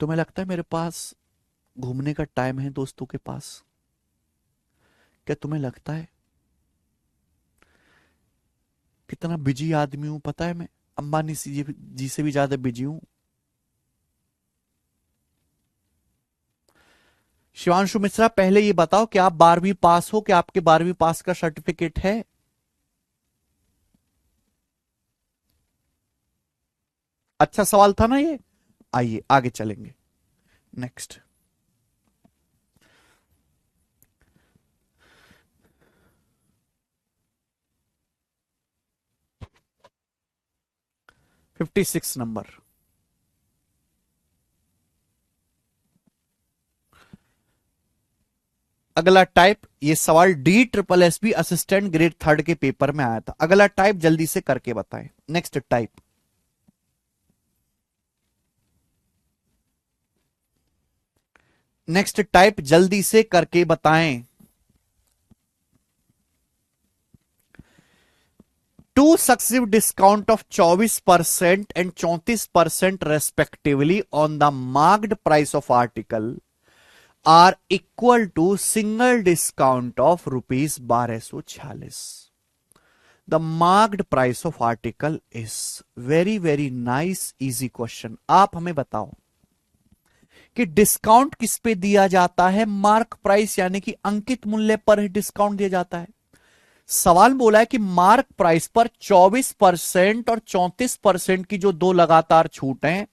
तुम्हें लगता है मेरे पास घूमने का टाइम है दोस्तों के पास? क्या तुम्हें लगता है? कितना बिजी आदमी हूं पता है मैं, अंबानी जी से भी ज्यादा बिजी हूं। शिवांशु मिश्रा, पहले ये बताओ कि आप 12वीं पास हो, क्या आपके 12वीं पास का सर्टिफिकेट है? अच्छा सवाल था ना ये। आइए आगे चलेंगे। Next, fifty six number. अगला टाइप, ये सवाल DSSB असिस्टेंट ग्रेड 3 के पेपर में आया था। अगला टाइप जल्दी से करके बताएं। नेक्स्ट टाइप, नेक्स्ट टाइप जल्दी से करके बताएं। Two successive discount of 24% and 34% respectively on the marked price of article are equal to single discount of ₹1246। The marked price of article is very very nice easy question. आप हमें बताओ कि discount किस पे दिया जाता है? मार्क प्राइस यानी कि अंकित मूल्य पर ही डिस्काउंट दिया जाता है। सवाल बोला है कि मार्क प्राइस पर 24% और 34% की जो दो लगातार छूट हैं,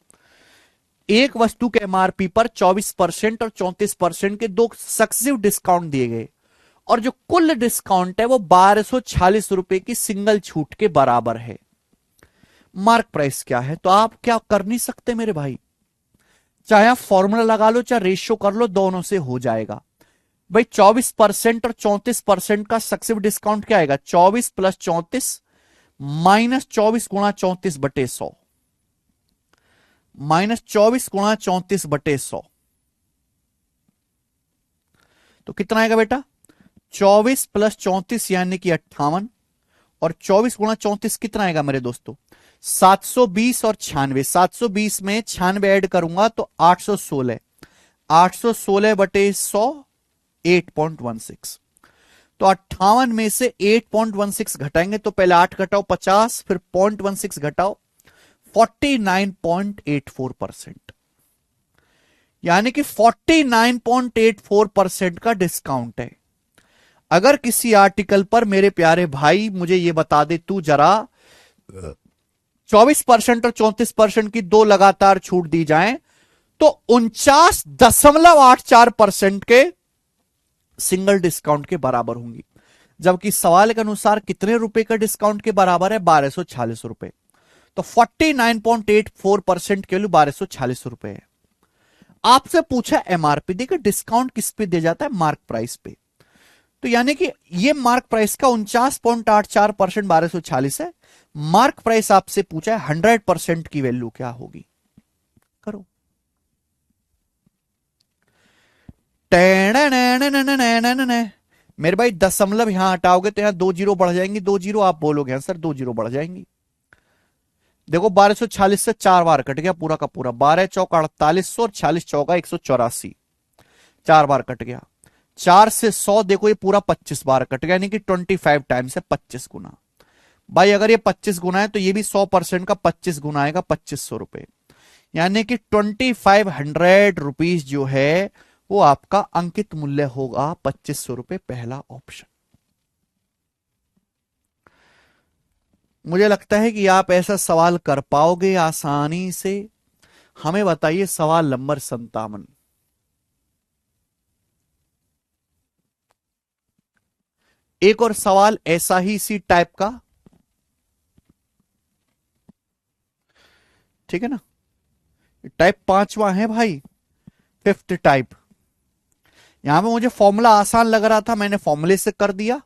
एक वस्तु के एमआरपी पर 24% और 34% के दो सक्सेसिव डिस्काउंट दिए गए और जो कुल डिस्काउंट है वो ₹1246 की सिंगल छूट के बराबर है। मार्क प्राइस क्या है? तो आप क्या कर नहीं सकते मेरे भाई, चाहे आप फॉर्मूला लगा लो चाहे रेशियो कर लो, दोनों से हो जाएगा। भाई 24% और 34% का सक्सेसिव डिस्काउंट क्या आएगा? 24 प्लस 34 माइनस 24 गुणा 34/100, माइनस 24 गुणा 34/100, तो कितना आएगा बेटा? 24 प्लस 34 यानी कि 58, और 24 गुणा 34 कितना आएगा मेरे दोस्तों? 720 और 96, 720 में 96 ऐड करूंगा तो 816, 816/100 8.16, तो 58 में से 8.16 घटाएंगे तो पहले 8 घटाओ 50, फिर 0.16 घटाओ 49.84%, यानी कि 49.84% का डिस्काउंट है। अगर किसी आर्टिकल पर मेरे प्यारे भाई मुझे यह बता दे तू जरा, 24% और 34% की दो लगातार छूट दी जाए तो 49.84% के सिंगल डिस्काउंट के बराबर होंगी, जबकि सवाल के अनुसार कितने रुपए का डिस्काउंट के बराबर है? ₹1246। तो 49.84% के लिए ₹1246 है। आपसे पूछा एमआरपी, देखिए डिस्काउंट किस पे दिया जाता है? मार्क प्राइस पे। तो यानी कि ये मार्क प्राइस का 49.84% 1246 है। मार्क प्राइस आपसे पूछा है 100% की वैल्यू क्या होगी? करो। मेरे भाई दशमलव यहां हटाओगे तो यहां 2 जीरो बढ़ जाएंगी, 2 जीरो आप बोलोगे हाँ सर 2 जीरो बढ़ जाएंगी। देखो 1246 से 4 बार कट गया पूरा का पूरा, 12 चौका 4800 और 46 चौका 184, 4 बार कट गया। 4 से 100 देखो ये पूरा 25 बार कट गया, यानी कि 25 टाइम्स है, 25 गुना। भाई अगर ये 25 गुना है तो ये भी 100% का 25 गुना आएगा, ₹2500, यानी कि 2500 जो है वो आपका अंकित मूल्य होगा ₹2500, पहला ऑप्शन। मुझे लगता है कि आप ऐसा सवाल कर पाओगे आसानी से। हमें बताइए सवाल नंबर 57। एक और सवाल ऐसा ही इसी टाइप का, ठीक है ना। टाइप पांचवा है भाई, फिफ्थ टाइप। यहां पे मुझे फॉर्मूला आसान लग रहा था, मैंने फॉर्मूले से कर दिया।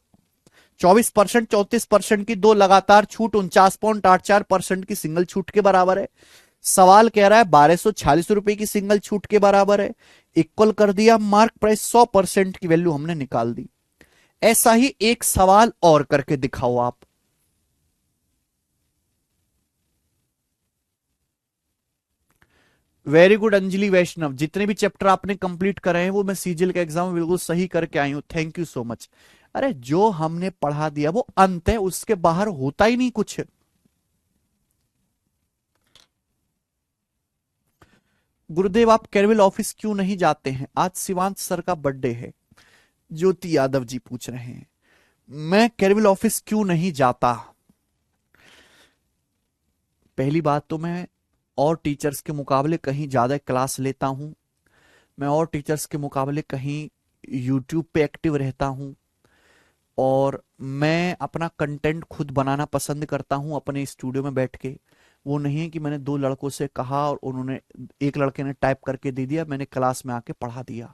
24%, 34% की दो लगातार छूट 49.84% की सिंगल छूट के बराबर है। सवाल कह रहा है 1246 रुपए की सिंगल छूट के बराबर है। इक्वल कर दिया, मार्क प्राइस 100% की वैल्यू हमने निकाल दी। ऐसा ही एक सवाल और करके दिखाओ आप। वेरी गुड अंजलि वैष्णव, जितने भी चैप्टर आपने कंप्लीट करे हैं वो मैं सीजीएल के एग्जाम में बिल्कुल सही करके आई हूं, थैंक यू सो मच। अरे जो हमने पढ़ा दिया वो अंत है, उसके बाहर होता ही नहीं कुछ। गुरुदेव आप केरविल ऑफिस क्यों नहीं जाते हैं, आज शिवांत सर का बर्थडे है। ज्योति यादव जी पूछ रहे हैं मैं केरविल ऑफिस क्यों नहीं जाता। पहली बात तो मैं और टीचर्स के मुकाबले कहीं ज्यादा क्लास लेता हूं। मैं और टीचर्स के मुकाबले कहीं यूट्यूब पे एक्टिव रहता हूं। और मैं अपना कंटेंट खुद बनाना पसंद करता हूं अपने स्टूडियो में बैठ के। वो नहीं है कि मैंने दो लड़कों से कहा और उन्होंने, एक लड़के ने टाइप करके दे दिया, मैंने क्लास में आके पढ़ा दिया।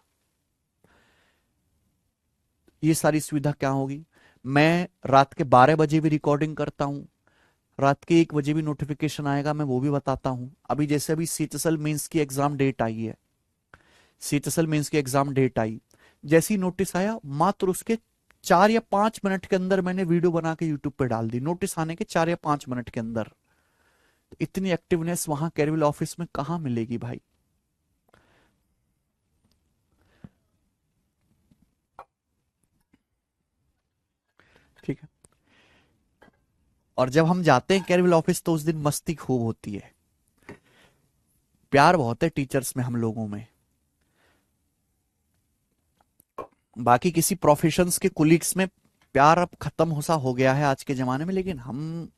ये सारी सुविधा क्या होगी। मैं रात के 12 बजे भी रिकॉर्डिंग करता हूं, रात के 1 बजे भी नोटिफिकेशन आएगा, मैं वो भी बताता हूं। अभी जैसे अभी सीएचएसएल मेंस की एग्जाम डेट आई है, सीएचएसएल मेंस की एग्जाम डेट आई, जैसे ही नोटिस आया मात्र उसके 4 या 5 मिनट के अंदर मैंने वीडियो बना के यूट्यूब पे डाल दी, नोटिस आने के 4 या 5 मिनट के अंदर। तो इतनी एक्टिवनेस वहां कैरविल ऑफिस में कहां मिलेगी भाई। ठीक है। और जब हम जाते हैं कैरविल ऑफिस तो उस दिन मस्ती खूब होती है, प्यार बहुत है टीचर्स में हम लोगों में। बाकी किसी प्रोफेशंस के कुलीग्स में प्यार अब खत्म सा हो गया है आज के जमाने में, लेकिन हम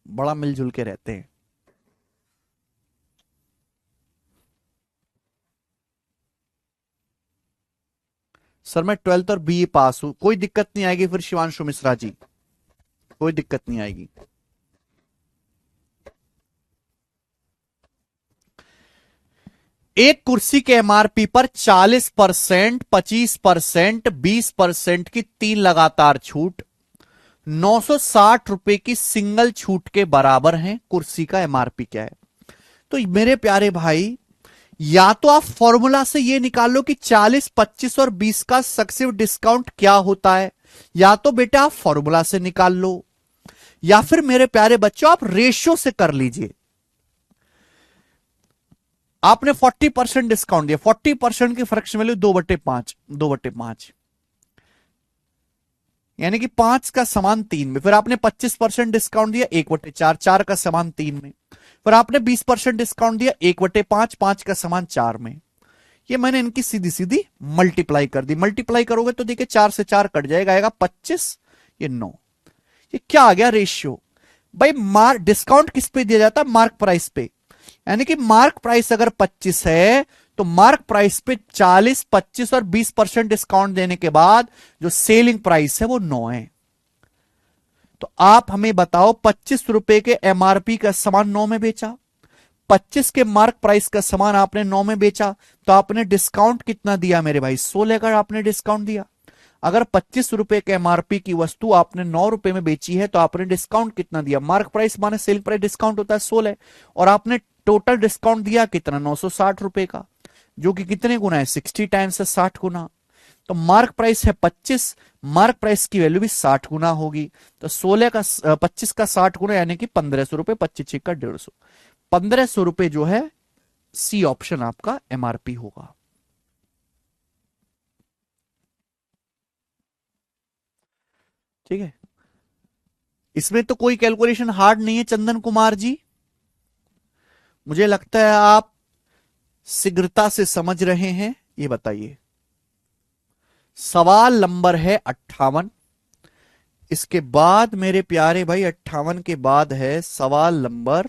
बड़ा मिलजुल के रहते हैं। सर मैं 12th और बीए पास हूं, कोई दिक्कत नहीं आएगी फिर शिवांशु मिश्रा जी, कोई दिक्कत नहीं आएगी। एक कुर्सी के एमआरपी पर 40%, 25%, 20% की तीन लगातार छूट 960 रुपए की सिंगल छूट के बराबर है। कुर्सी का एमआरपी क्या है। तो मेरे प्यारे भाई, या तो आप फॉर्मूला से ये निकाल लो कि 40, 25 और 20 का सक्सेसिव डिस्काउंट क्या होता है, या तो बेटा आप फॉर्मूला से निकाल लो, या फिर मेरे प्यारे बच्चों आप रेशियो से कर लीजिए। आपने 40% डिस्काउंट दिया, 40% की फ्रैक्शन वैल्यू 2/5, 2/5 यानी कि 5 का समान 3 में। फिर आपने 25% डिस्काउंट दिया, 1/4, 4 का समान 3 में। फिर आपने 20% डिस्काउंट दिया, 1/5, 5 का समान 4 में। ये मैंने इनकी सीधी सीधी मल्टीप्लाई कर दी। मल्टीप्लाई करोगे तो देखिए 4 से 4 कट जाएगा, आएगा 25, ये 9। ये क्या आ गया रेशियो। भाई मार्क डिस्काउंट किस पे दिया जाता है, मार्क प्राइस पे। यानी कि मार्क प्राइस अगर 25 है तो मार्क प्राइस पे 40, 25 और 20% डिस्काउंट देने के बाद जो सेलिंग प्राइस है वो 9 है। तो आप हमें बताओ 25 रुपए के एमआरपी का सामान 9 में बेचा, 25 के मार्क प्राइस का सामान आपने 9 में बेचा, तो आपने डिस्काउंट कितना दिया मेरे भाई, 16 का आपने डिस्काउंट दिया। अगर 25 रुपए के एमआरपी की वस्तु आपने 9 रुपए में बेची है तो आपने डिस्काउंट कितना दिया, मार्क प्राइस माने सेलिंग प्राइस डिस्काउंट होता है 16, और आपने टोटल डिस्काउंट दिया कितना, 960 रुपए का, जो कि कितने गुना है, 60 टाइम्स है 60 गुना। तो मार्क प्राइस है 25, मार्क प्राइस की वैल्यू भी 60 गुना होगी। तो 16 का 25 का 60 गुना यानी कि 1500 रुपए, 25 का 150, 1500 रुपए जो है सी ऑप्शन आपका एमआरपी होगा। ठीक है, इसमें तो कोई कैलकुलेशन हार्ड नहीं है चंदन कुमार जी। मुझे लगता है आप शीघ्रता से समझ रहे हैं। ये बताइए, सवाल नंबर है 58। इसके बाद मेरे प्यारे भाई 58 के बाद है सवाल नंबर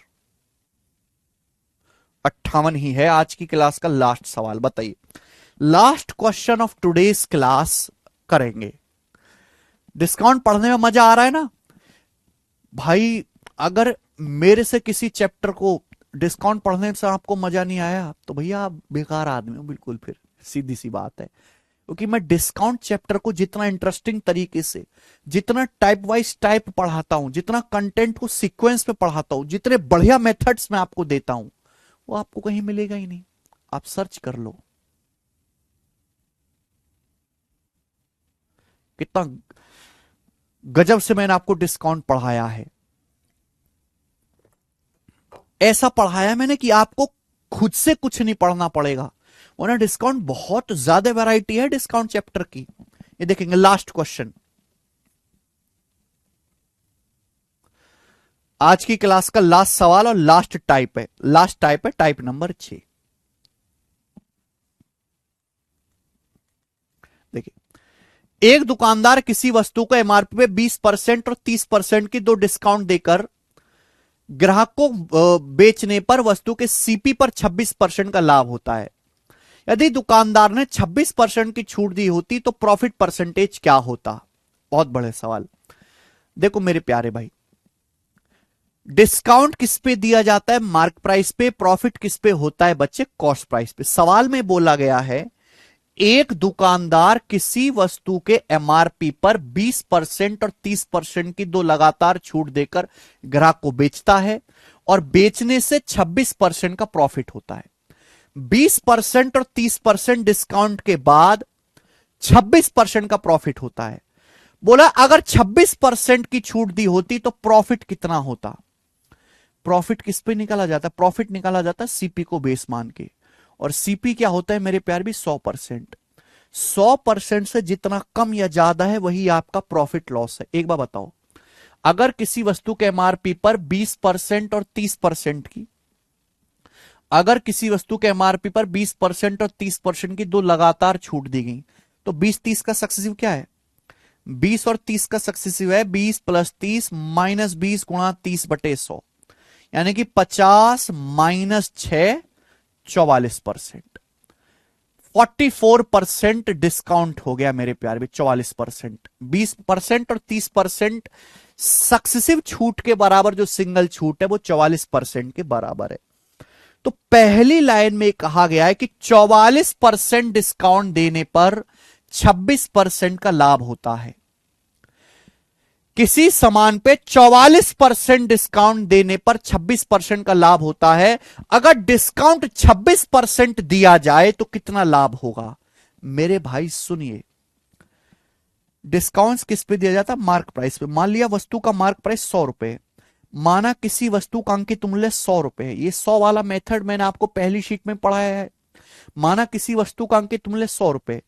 58 ही है आज की क्लास का लास्ट सवाल। बताइए, last question of today's class करेंगे। डिस्काउंट पढ़ने में मजा आ रहा है ना भाई? अगर मेरे से किसी चैप्टर को डिस्काउंट पढ़ने से आपको मजा नहीं आया तो भैया आप बेकार आदमी हो बिल्कुल, फिर सीधी सी बात है। क्योंकि मैं डिस्काउंट चैप्टर को जितना इंटरेस्टिंग तरीके से, जितना टाइप वाइज टाइप पढ़ाता हूं, जितना कंटेंट को सीक्वेंस में पढ़ाता हूं, जितने बढ़िया मेथड्स में आपको देता हूं, वो आपको कहीं मिलेगा ही नहीं। आप सर्च कर लो कितना गजब से मैंने आपको डिस्काउंट पढ़ाया है। ऐसा पढ़ाया मैंने कि आपको खुद से कुछ नहीं पढ़ना पड़ेगा। वरना डिस्काउंट बहुत ज्यादा वैरायटी है डिस्काउंट चैप्टर की। ये देखेंगे लास्ट क्वेश्चन आज की क्लास का, लास्ट सवाल और लास्ट टाइप है। लास्ट टाइप है टाइप नंबर 6। देखिए, एक दुकानदार किसी वस्तु को एमआरपी पे 20% और 30% की दो डिस्काउंट देकर ग्राहक को बेचने पर वस्तु के सीपी पर 26% का लाभ होता है। यदि दुकानदार ने 26% की छूट दी होती तो प्रॉफिट परसेंटेज क्या होता? बहुत बड़े सवाल। देखो मेरे प्यारे भाई, डिस्काउंट किस पे दिया जाता है? मार्क प्राइस पे। प्रॉफिट किस पे होता है बच्चे? कॉस्ट प्राइस पे। सवाल में बोला गया है एक दुकानदार किसी वस्तु के एमआरपी पर 20% और 30% की दो लगातार छूट देकर ग्राहक को बेचता है और बेचने से 26% का प्रॉफिट होता है। 20% और 30% डिस्काउंट के बाद 26% का प्रॉफिट होता है। बोला अगर 26% की छूट दी होती तो प्रॉफिट कितना होता? प्रॉफिट किस पे निकाला जाता है? प्रॉफिट निकाला जाता है सीपी को बेस मान के। और सीपी क्या होता है मेरे प्यार भी? 100%। 100% से जितना कम या ज्यादा है वही आपका प्रॉफिट लॉस है। एक बार बताओ, अगर किसी वस्तु के एमआरपी पर 20% और 30% की, अगर किसी वस्तु के एमआरपी पर 20% और 30% की दो लगातार छूट दी गई तो 20-30 का सक्सेसिव क्या है? 20 और 30 का सक्सेसिव है 20 + 30 - 20 × 30/100, यानी कि 50 - 6 44%। 44% डिस्काउंट हो गया मेरे प्यार भी। 44%, 20% और 30% सक्सेसिव छूट के बराबर जो सिंगल छूट है वो 44% के बराबर है। तो पहली लाइन में कहा गया है कि 44% डिस्काउंट देने पर 26% का लाभ होता है। किसी सामान पे 44% डिस्काउंट देने पर 26% का लाभ होता है। अगर डिस्काउंट 26% दिया जाए तो कितना लाभ होगा? मेरे भाई सुनिए, डिस्काउंट किस पे दिया जाता है? मार्क प्राइस पे। मान लिया वस्तु का मार्क प्राइस 100 रुपए, माना किसी वस्तु का अंकित मूल्य 100 रुपए है। ये 100 वाला मेथड मैंने आपको पहली शीट में पढ़ाया है। माना किसी वस्तु का अंकित मूल्य 100 रुपए,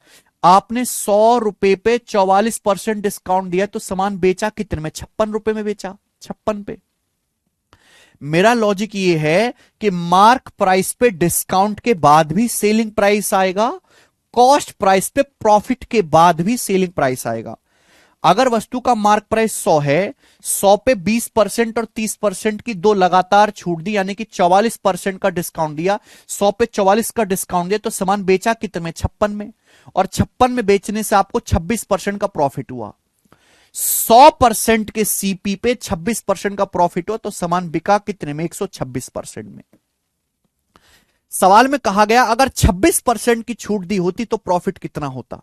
आपने 100 रुपए पे 44% डिस्काउंट दिया तो सामान बेचा कितने में? 56 रुपए में बेचा। 56 पे। मेरा लॉजिक ये है कि मार्क प्राइस पे डिस्काउंट के बाद भी सेलिंग प्राइस आएगा, कॉस्ट प्राइस पे प्रॉफिट के बाद भी सेलिंग प्राइस आएगा। अगर वस्तु का मार्क प्राइस 100 है, 100 पे 20% और 30% की दो लगातार छूट दी, यानी कि 44% का डिस्काउंट दिया, 100 पे 44 का डिस्काउंट दिया तो सामान बेचा कितने में? 56 में। और 56 में बेचने से आपको 26% का प्रॉफिट हुआ। 100% के सीपी पे 26% का प्रॉफिट हुआ तो सामान बिका कितने में? 126% में। सवाल में कहा गया अगर 26% की छूट दी होती तो प्रॉफिट कितना होता?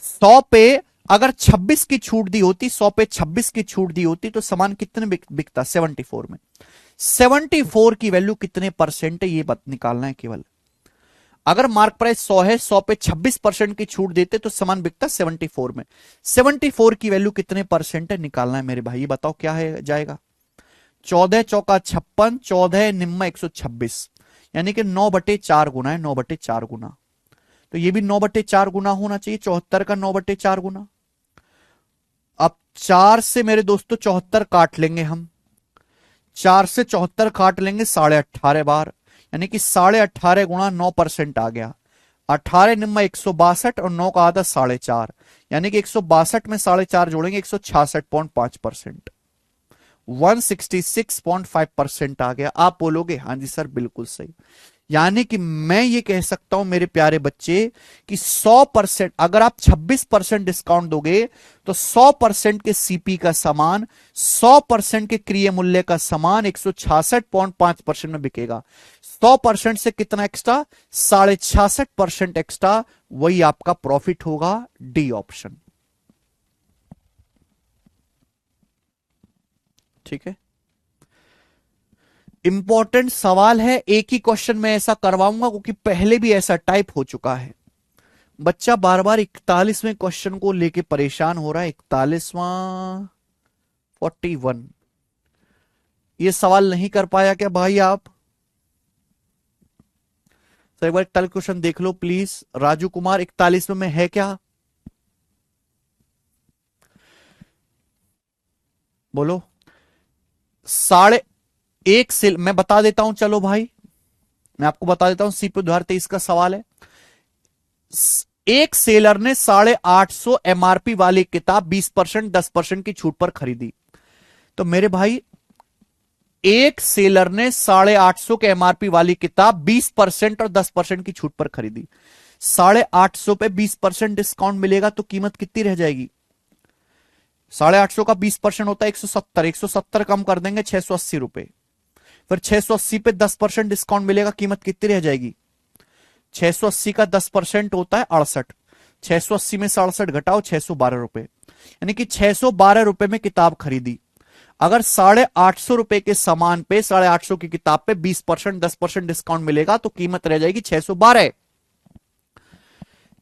100 पे अगर 26 की छूट दी होती, 100 पे 26 की छूट दी होती तो सामान कितने बिकता? 74 में। 74 की वैल्यू कितने परसेंट है ये निकालना है केवल। अगर मार्क प्राइस 100 है, 100 पे 26% की छूट देते तो सामान बिकता 74 में। 74 की वैल्यू कितने परसेंट है निकालना है मेरे भाई। ये बताओ क्या है जाएगा? 14 चौका 56, 14 निम्मा 126, यानी कि 9/4 गुना है। 9/4 गुना, तो ये भी 9/4 गुना होना चाहिए। 74 का 9/4 गुना। अब 4 से मेरे दोस्तों 74 काट लेंगे हम। 4 से 74 काट लेंगे 18.5 बार, यानी कि 18.5 गुणा 9% आ गया। 18 निम्मा 162 और 9 का आधा 4.5, यानी कि 162 में 4.5 जोड़ेंगे 166.5%, 166.5% आ गया। आप बोलोगे हाँ जी सर बिल्कुल सही। यानी कि मैं ये कह सकता हूं मेरे प्यारे बच्चे कि 100%, अगर आप 26% डिस्काउंट दोगे तो 100% के सीपी का सामान, 100% के क्रिय मूल्य का सामान 166.5% में बिकेगा। 100% से कितना एक्स्ट्रा? 66.5% एक्स्ट्रा, वही आपका प्रॉफिट होगा। D option. ठीक है, इंपॉर्टेंट सवाल है, एक ही क्वेश्चन में ऐसा करवाऊंगा क्योंकि पहले भी ऐसा टाइप हो चुका है। बच्चा बार बार 41वें क्वेश्चन को लेके परेशान हो रहा है। 41वां 41, ये सवाल नहीं कर पाया क्या भाई आप? तो एक बार कल क्वेश्चन देख लो प्लीज। राजू कुमार 41वें में है क्या? बोलो। 1.5 से मैं बता देता हूं, चलो भाई मैं आपको बता देता हूं। सीपी 2023 का सवाल है। एक सेलर ने 850 एमआरपी वाली किताब 20% 10% की छूट पर खरीदी। तो मेरे भाई एक सेलर ने 850 के एमआरपी वाली किताब 20% और 10% की छूट पर खरीदी। 850 पे 20% डिस्काउंट मिलेगा तो कीमत कितनी रह जाएगी? 850 का 20% होता है 170, 170 कम कर देंगे 680 रुपए। फिर 680 पे 10% डिस्काउंट मिलेगा, कीमत कितनी रह जाएगी? 680 का 10% होता है 68, 680 में से 68 घटाओ 612 रुपए, यानी कि 612 रुपए में किताब खरीदी। अगर 850 रुपए के सामान पे 850 की किताब पे 20% 10% डिस्काउंट मिलेगा तो कीमत रह जाएगी 612।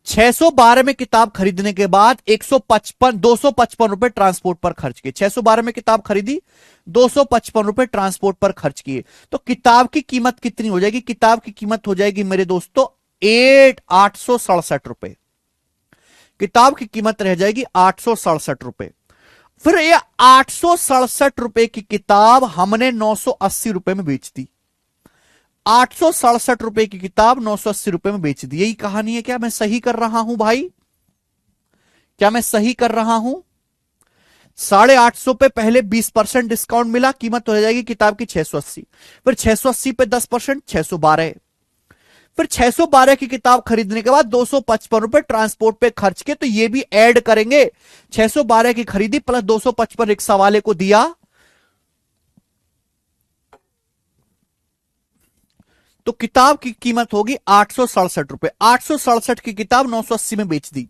612 में किताब खरीदने के बाद 255 रुपए ट्रांसपोर्ट पर खर्च किए। 612 में किताब खरीदी, 255 रुपए ट्रांसपोर्ट पर खर्च किए, तो किताब की कीमत कितनी हो जाएगी? किताब की कीमत हो जाएगी मेरे दोस्तों 867 रुपए। किताब की कीमत रह जाएगी 867 रुपए। फिर ये 867 रुपए की किताब हमने 980 रुपए में बेच दी। 867 रुपए की किताब 980 रुपए में बेच दी। यही कहानी है क्या? मैं सही कर रहा हूं भाई? क्या मैं सही कर रहा हूं? 850 पे पहले 20% डिस्काउंट मिला, कीमत हो जाएगी किताब की 680। फिर 680 पे 10% 612। फिर 612 की किताब खरीदने के बाद 255 रुपए ट्रांसपोर्ट पे खर्च के, तो ये भी ऐड करेंगे। 612 की खरीदी प्लस 255 रिक्शा वाले को दिया, तो किताब की कीमत होगी 867 रुपए। 867 की किताब 980 में बेच दी,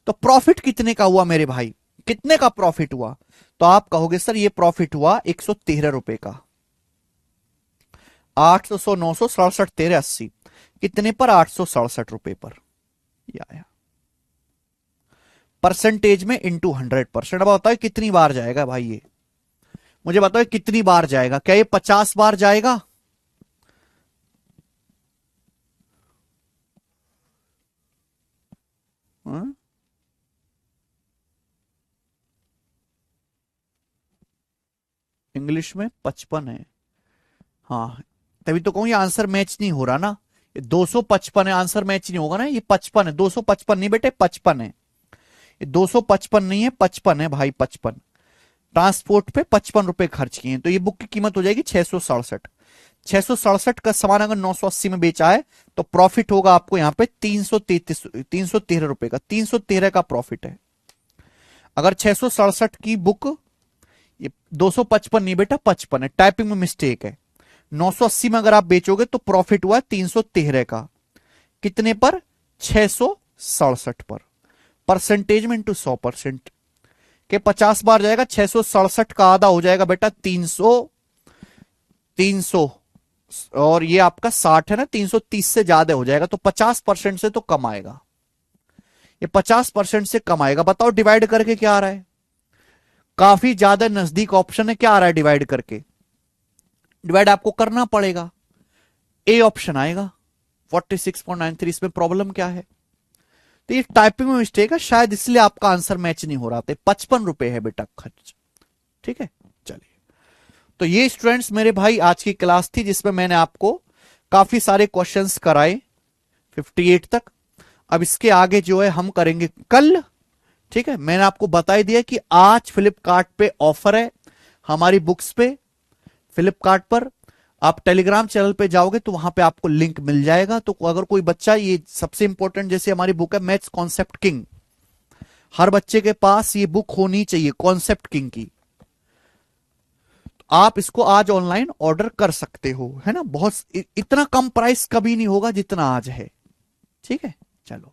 तो प्रॉफिट कितने का हुआ मेरे भाई? कितने का प्रॉफिट हुआ? तो आप कहोगे सर ये प्रॉफिट हुआ 113 रुपए का। 800 900 67 13 80, कितने पर? 867 रुपए पर। ये आया परसेंटेज में इंटू 100%। अब बताओ कितनी बार जाएगा भाई ये? मुझे बताओ कितनी बार जाएगा? क्या ये 50 बार जाएगा? हाँ? इंग्लिश में 55 है। हाँ, तभी तो कहूं ये आंसर मैच नहीं हो रहा ना। ये 255 है, आंसर मैच नहीं होगा ना। ये 55 है, 255 नहीं बेटे 55 है। ये 255 नहीं है, 55 है भाई, 55। ट्रांसपोर्ट पे 55 रुपए खर्च किए, तो ये बुक की कीमत हो जाएगी 667। 667 का सामान अगर 980 में बेचा है तो प्रॉफिट होगा आपको यहाँ पे 313 रुपए का। 313 का प्रॉफिट है। अगर 667 की बुक, ये 255 नहीं बेटा 55 है, टाइपिंग में मिस्टेक है। 980 में अगर आप बेचोगे तो प्रॉफिट हुआ 313 का। कितने पर? 667 पर। परसेंटेज में इंटू 100%, के 50 बार जाएगा। 667 का आधा हो जाएगा बेटा 300, 300 और ये आपका 60 है ना, 330 से ज्यादा हो जाएगा, तो 50% से तो कम आएगा। ये 50% से कम आएगा। बताओ डिवाइड करके क्या आ रहा है? काफी ज्यादा नजदीक ऑप्शन है। क्या आ रहा है डिवाइड करके? डिवाइड आपको करना पड़ेगा, ए ऑप्शन आएगा 46.93। इसमें प्रॉब्लम क्या है? तो ये टाइपिंग में मिस्टेक है शायद, इसलिए आपका आंसर मैच नहीं हो रहा था। 55 रुपए है बेटा खर्च। ठीक है, चलिए। तो ये स्टूडेंट्स मेरे भाई आज की क्लास थी जिसमें मैंने आपको काफी सारे क्वेश्चंस कराए 58 तक। अब इसके आगे जो है हम करेंगे कल। ठीक है, मैंने आपको बता ही दिया कि आज फ्लिपकार्ट पे ऑफर है हमारी बुक्स पे। फ्लिपकार्ट पर आप टेलीग्राम चैनल पे जाओगे तो वहां पे आपको लिंक मिल जाएगा। तो अगर कोई बच्चा, ये सबसे इंपॉर्टेंट, जैसे हमारी बुक है मैथ्स कॉन्सेप्ट किंग, हर बच्चे के पास ये बुक होनी चाहिए कॉन्सेप्ट किंग की। आप इसको आज ऑनलाइन ऑर्डर कर सकते हो, है ना। बहुत इतना कम प्राइस कभी नहीं होगा जितना आज है। ठीक है, चलो।